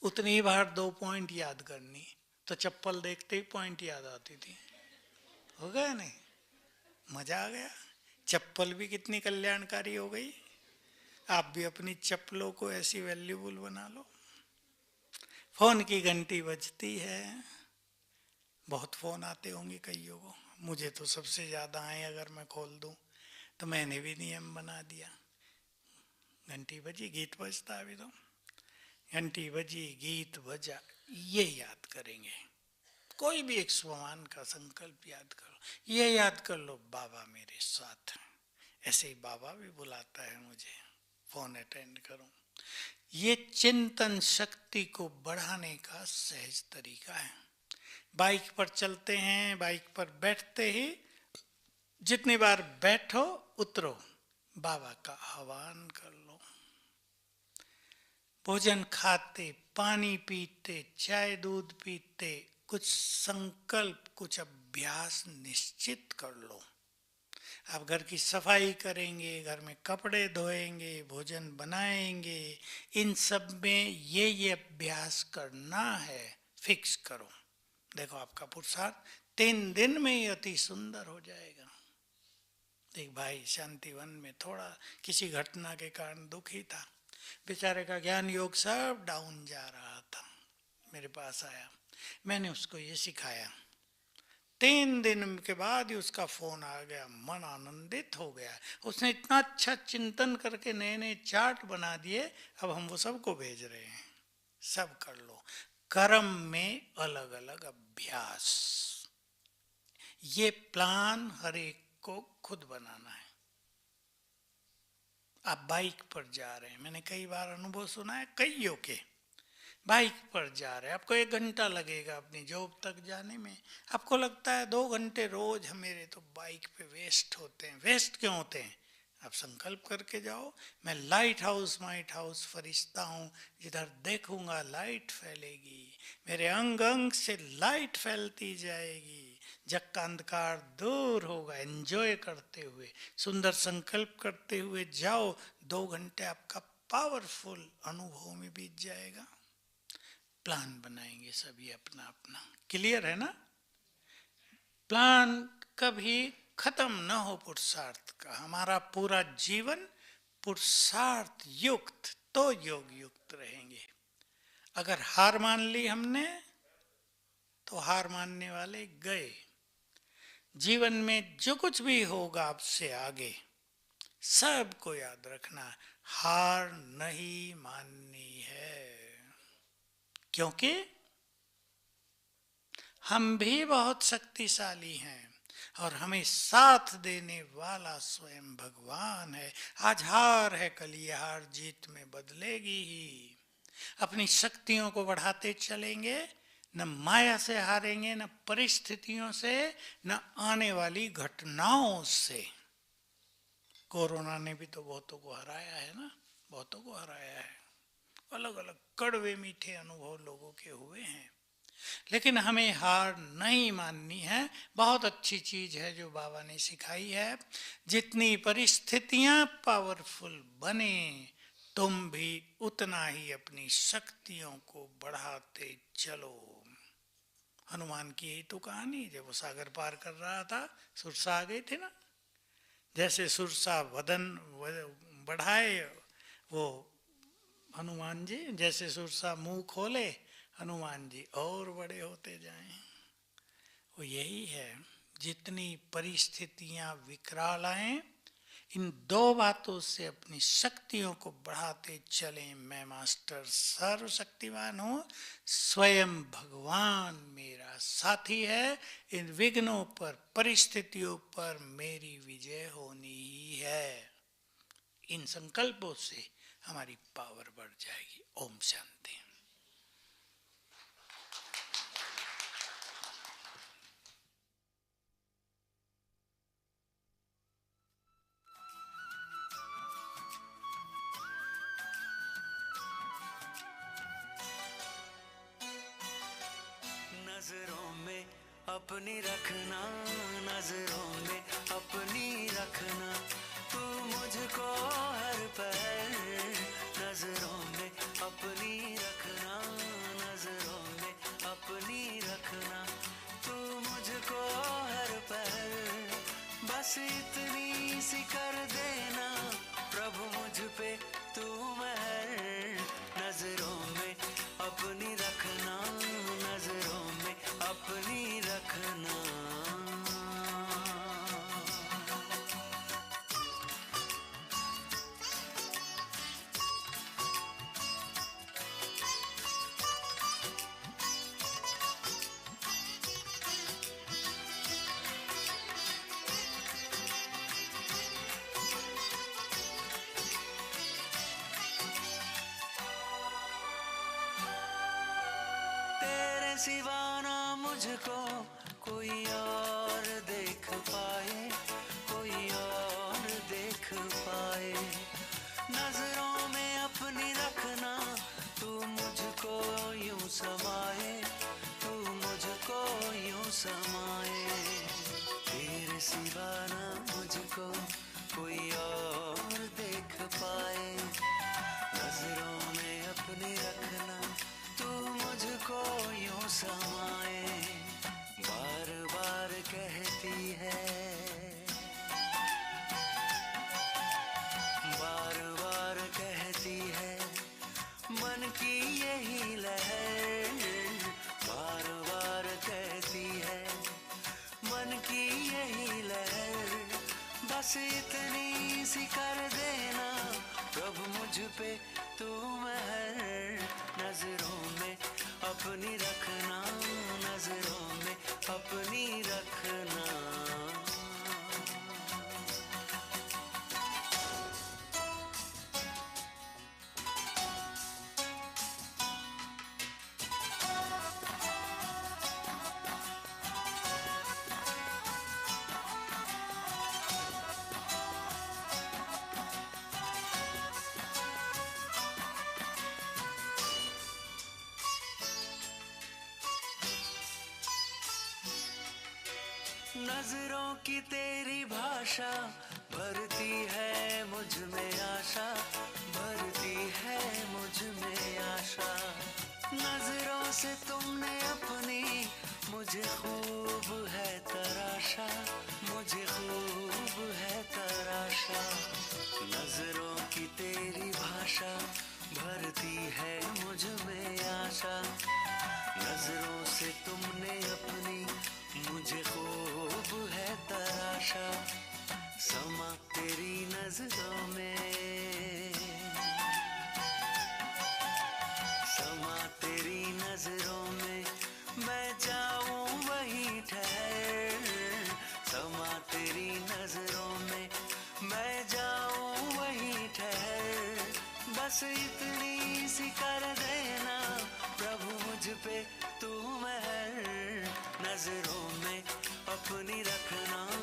उतनी ही बार 2 पॉइंट याद करनी। तो चप्पल देखते ही पॉइंट याद आती थी। हो गया नहीं? मजा आ गया। चप्पल भी कितनी कल्याणकारी हो गई। आप भी अपनी चप्पलों को ऐसी वैल्यूबल बना लो। फोन की घंटी बजती है। बहुत फोन आते होंगे कईयों को, मुझे तो सबसे ज्यादा आए। अगर मैं खोल दूं तो मैंने भी नियम बना दिया। घंटी बजी, गीत बजता। अभी तो घंटी बजी, गीत बजा, ये याद करेंगे। कोई भी एक स्वमान का संकल्प याद करो। ये याद कर लो, बाबा मेरे साथ। ऐसे ही बाबा भी बुलाता है मुझे, फोन अटेंड करूं। ये चिंतन शक्ति को बढ़ाने का सहज तरीका है। बाइक पर चलते हैं, बाइक पर बैठते ही जितनी बार बैठो उतरो, बाबा का आह्वान कर लो। भोजन खाते, पानी पीते, चाय दूध पीते, कुछ संकल्प, कुछ अभ्यास निश्चित कर लो। आप घर की सफाई करेंगे, घर में कपड़े धोएंगे, भोजन बनाएंगे, इन सब में ये अभ्यास करना है। फिक्स करो। देखो आपका पुरुषार्थ 3 दिन में ही अति सुंदर हो जाएगा। एक भाई शांतिवन में थोड़ा किसी घटना के कारण दुखी था। बेचारे का ज्ञान योग सब डाउन जा रहा था। मेरे पास आया, मैंने उसको ये सिखाया। 3 दिन के बाद ही उसका फोन आ गया, मन आनंदित हो गया। उसने इतना अच्छा चिंतन करके नए नए चार्ट बना दिए। अब हम वो सबको भेज रहे हैं। सब कर लो। कर्म में अलग अलग अभ्यास, ये प्लान हर एक को खुद बनाना है। आप बाइक पर जा रहे हैं, मैंने कई बार अनुभव सुना है कईयों के। बाइक पर जा रहे हैं, आपको 1 घंटा लगेगा अपनी जॉब तक जाने में। आपको लगता है 2 घंटे रोज मेरे तो बाइक पे वेस्ट होते हैं। वेस्ट क्यों होते हैं? आप संकल्प करके जाओ, मैं लाइट हाउस माइट हाउस फरिश्ता हूँ, जिधर देखूंगा लाइट फैलेगी, मेरे अंग अंग से लाइट फैलती जाएगी, जग का अंधकार दूर होगा। एंजॉय करते हुए, सुंदर संकल्प करते हुए जाओ। 2 घंटे आपका पावरफुल अनुभव में बीत जाएगा। प्लान बनाएंगे सभी अपना अपना। क्लियर है ना? प्लान कभी खत्म न हो पुरुषार्थ का। हमारा पूरा जीवन पुरुषार्थ युक्त, तो योग युक्त रहेंगे। अगर हार मान ली हमने, तो हार मानने वाले गए। जीवन में जो कुछ भी होगा आपसे आगे, सबको याद रखना, हार नहीं माननी है, क्योंकि हम भी बहुत शक्तिशाली हैं और हमें साथ देने वाला स्वयं भगवान है। आज हार है, कल ये हार जीत में बदलेगी ही। अपनी शक्तियों को बढ़ाते चलेंगे, न माया से हारेंगे, न परिस्थितियों से, न आने वाली घटनाओं से। कोरोना ने भी तो बहुतों को हराया है ना, बहुतों को हराया है। अलग अलग कड़वे मीठे अनुभव लोगों के हुए हैं, लेकिन हमें हार नहीं माननी है। बहुत अच्छी चीज है जो बाबा ने सिखाई है, जितनी परिस्थितियां पावरफुल बने, तुम भी उतना ही अपनी शक्तियों को बढ़ाते चलो। हनुमान की यही तो कहानी, जब वो सागर पार कर रहा था, सुरसा आ गई थी ना, जैसे सुरसा वदन बढ़ाए वो हनुमान जी, जैसे सुरसा मुंह खोले हनुमान जी और बड़े होते जाएं। वो यही है, जितनी परिस्थितियां विकराल आए, इन दो बातों से अपनी शक्तियों को बढ़ाते चलें। मैं मास्टर सर्वशक्तिमान हूँ, स्वयं भगवान मेरा साथी है, इन विघ्नों पर, परिस्थितियों पर मेरी विजय होनी ही है। इन संकल्पों से हमारी पावर बढ़ जाएगी। ओम शांति। नजरों में अपनी रखना, नजरों में अपनी रखना, तू मुझको हर पल नजरों में अपनी रखना, नजरों में अपनी रखना, तू मुझको हर पल, बस इतनी सी कर देना प्रभु मुझ पे तू मेहर, नजरों में अपनी रखना, नजरों में अपनी रखना। सिवा ना मुझको कोई और देख पाए, कोई और देख पाए, नजरों में अपनी रखना, तू मुझको यूं समाए, तू मुझको यूं समाए, तेरे सिवा ना मुझको कोई और देख पाए, नजरों में अपनी रखना, तू मुझको यूं समाए, बार बार कहती है, बार बार कहती है, मन की यही लहर, बार बार कहती है, मन की यही लहर, बस इतनी सी कर देना प्रभु मुझ पे तू मेहर, नजरों में अपनी रखना, नजरों में अपनी रखना। नजरों की तेरी भाषा भरती है मुझ में आशा, भरती है मुझ में आशा, नजरों से तुमने अपनी मुझे खूब है तराशा, मुझे खूब है तराशा, नजरों की तेरी भाषा भरती है मुझ में आशा, नजरों से तुमने अपनी मुझे खूब है तराशा, समा तेरी नजरों इतनी सी कर देना प्रभु मुझ पे तू मेहर, नजरों में अपनी रखना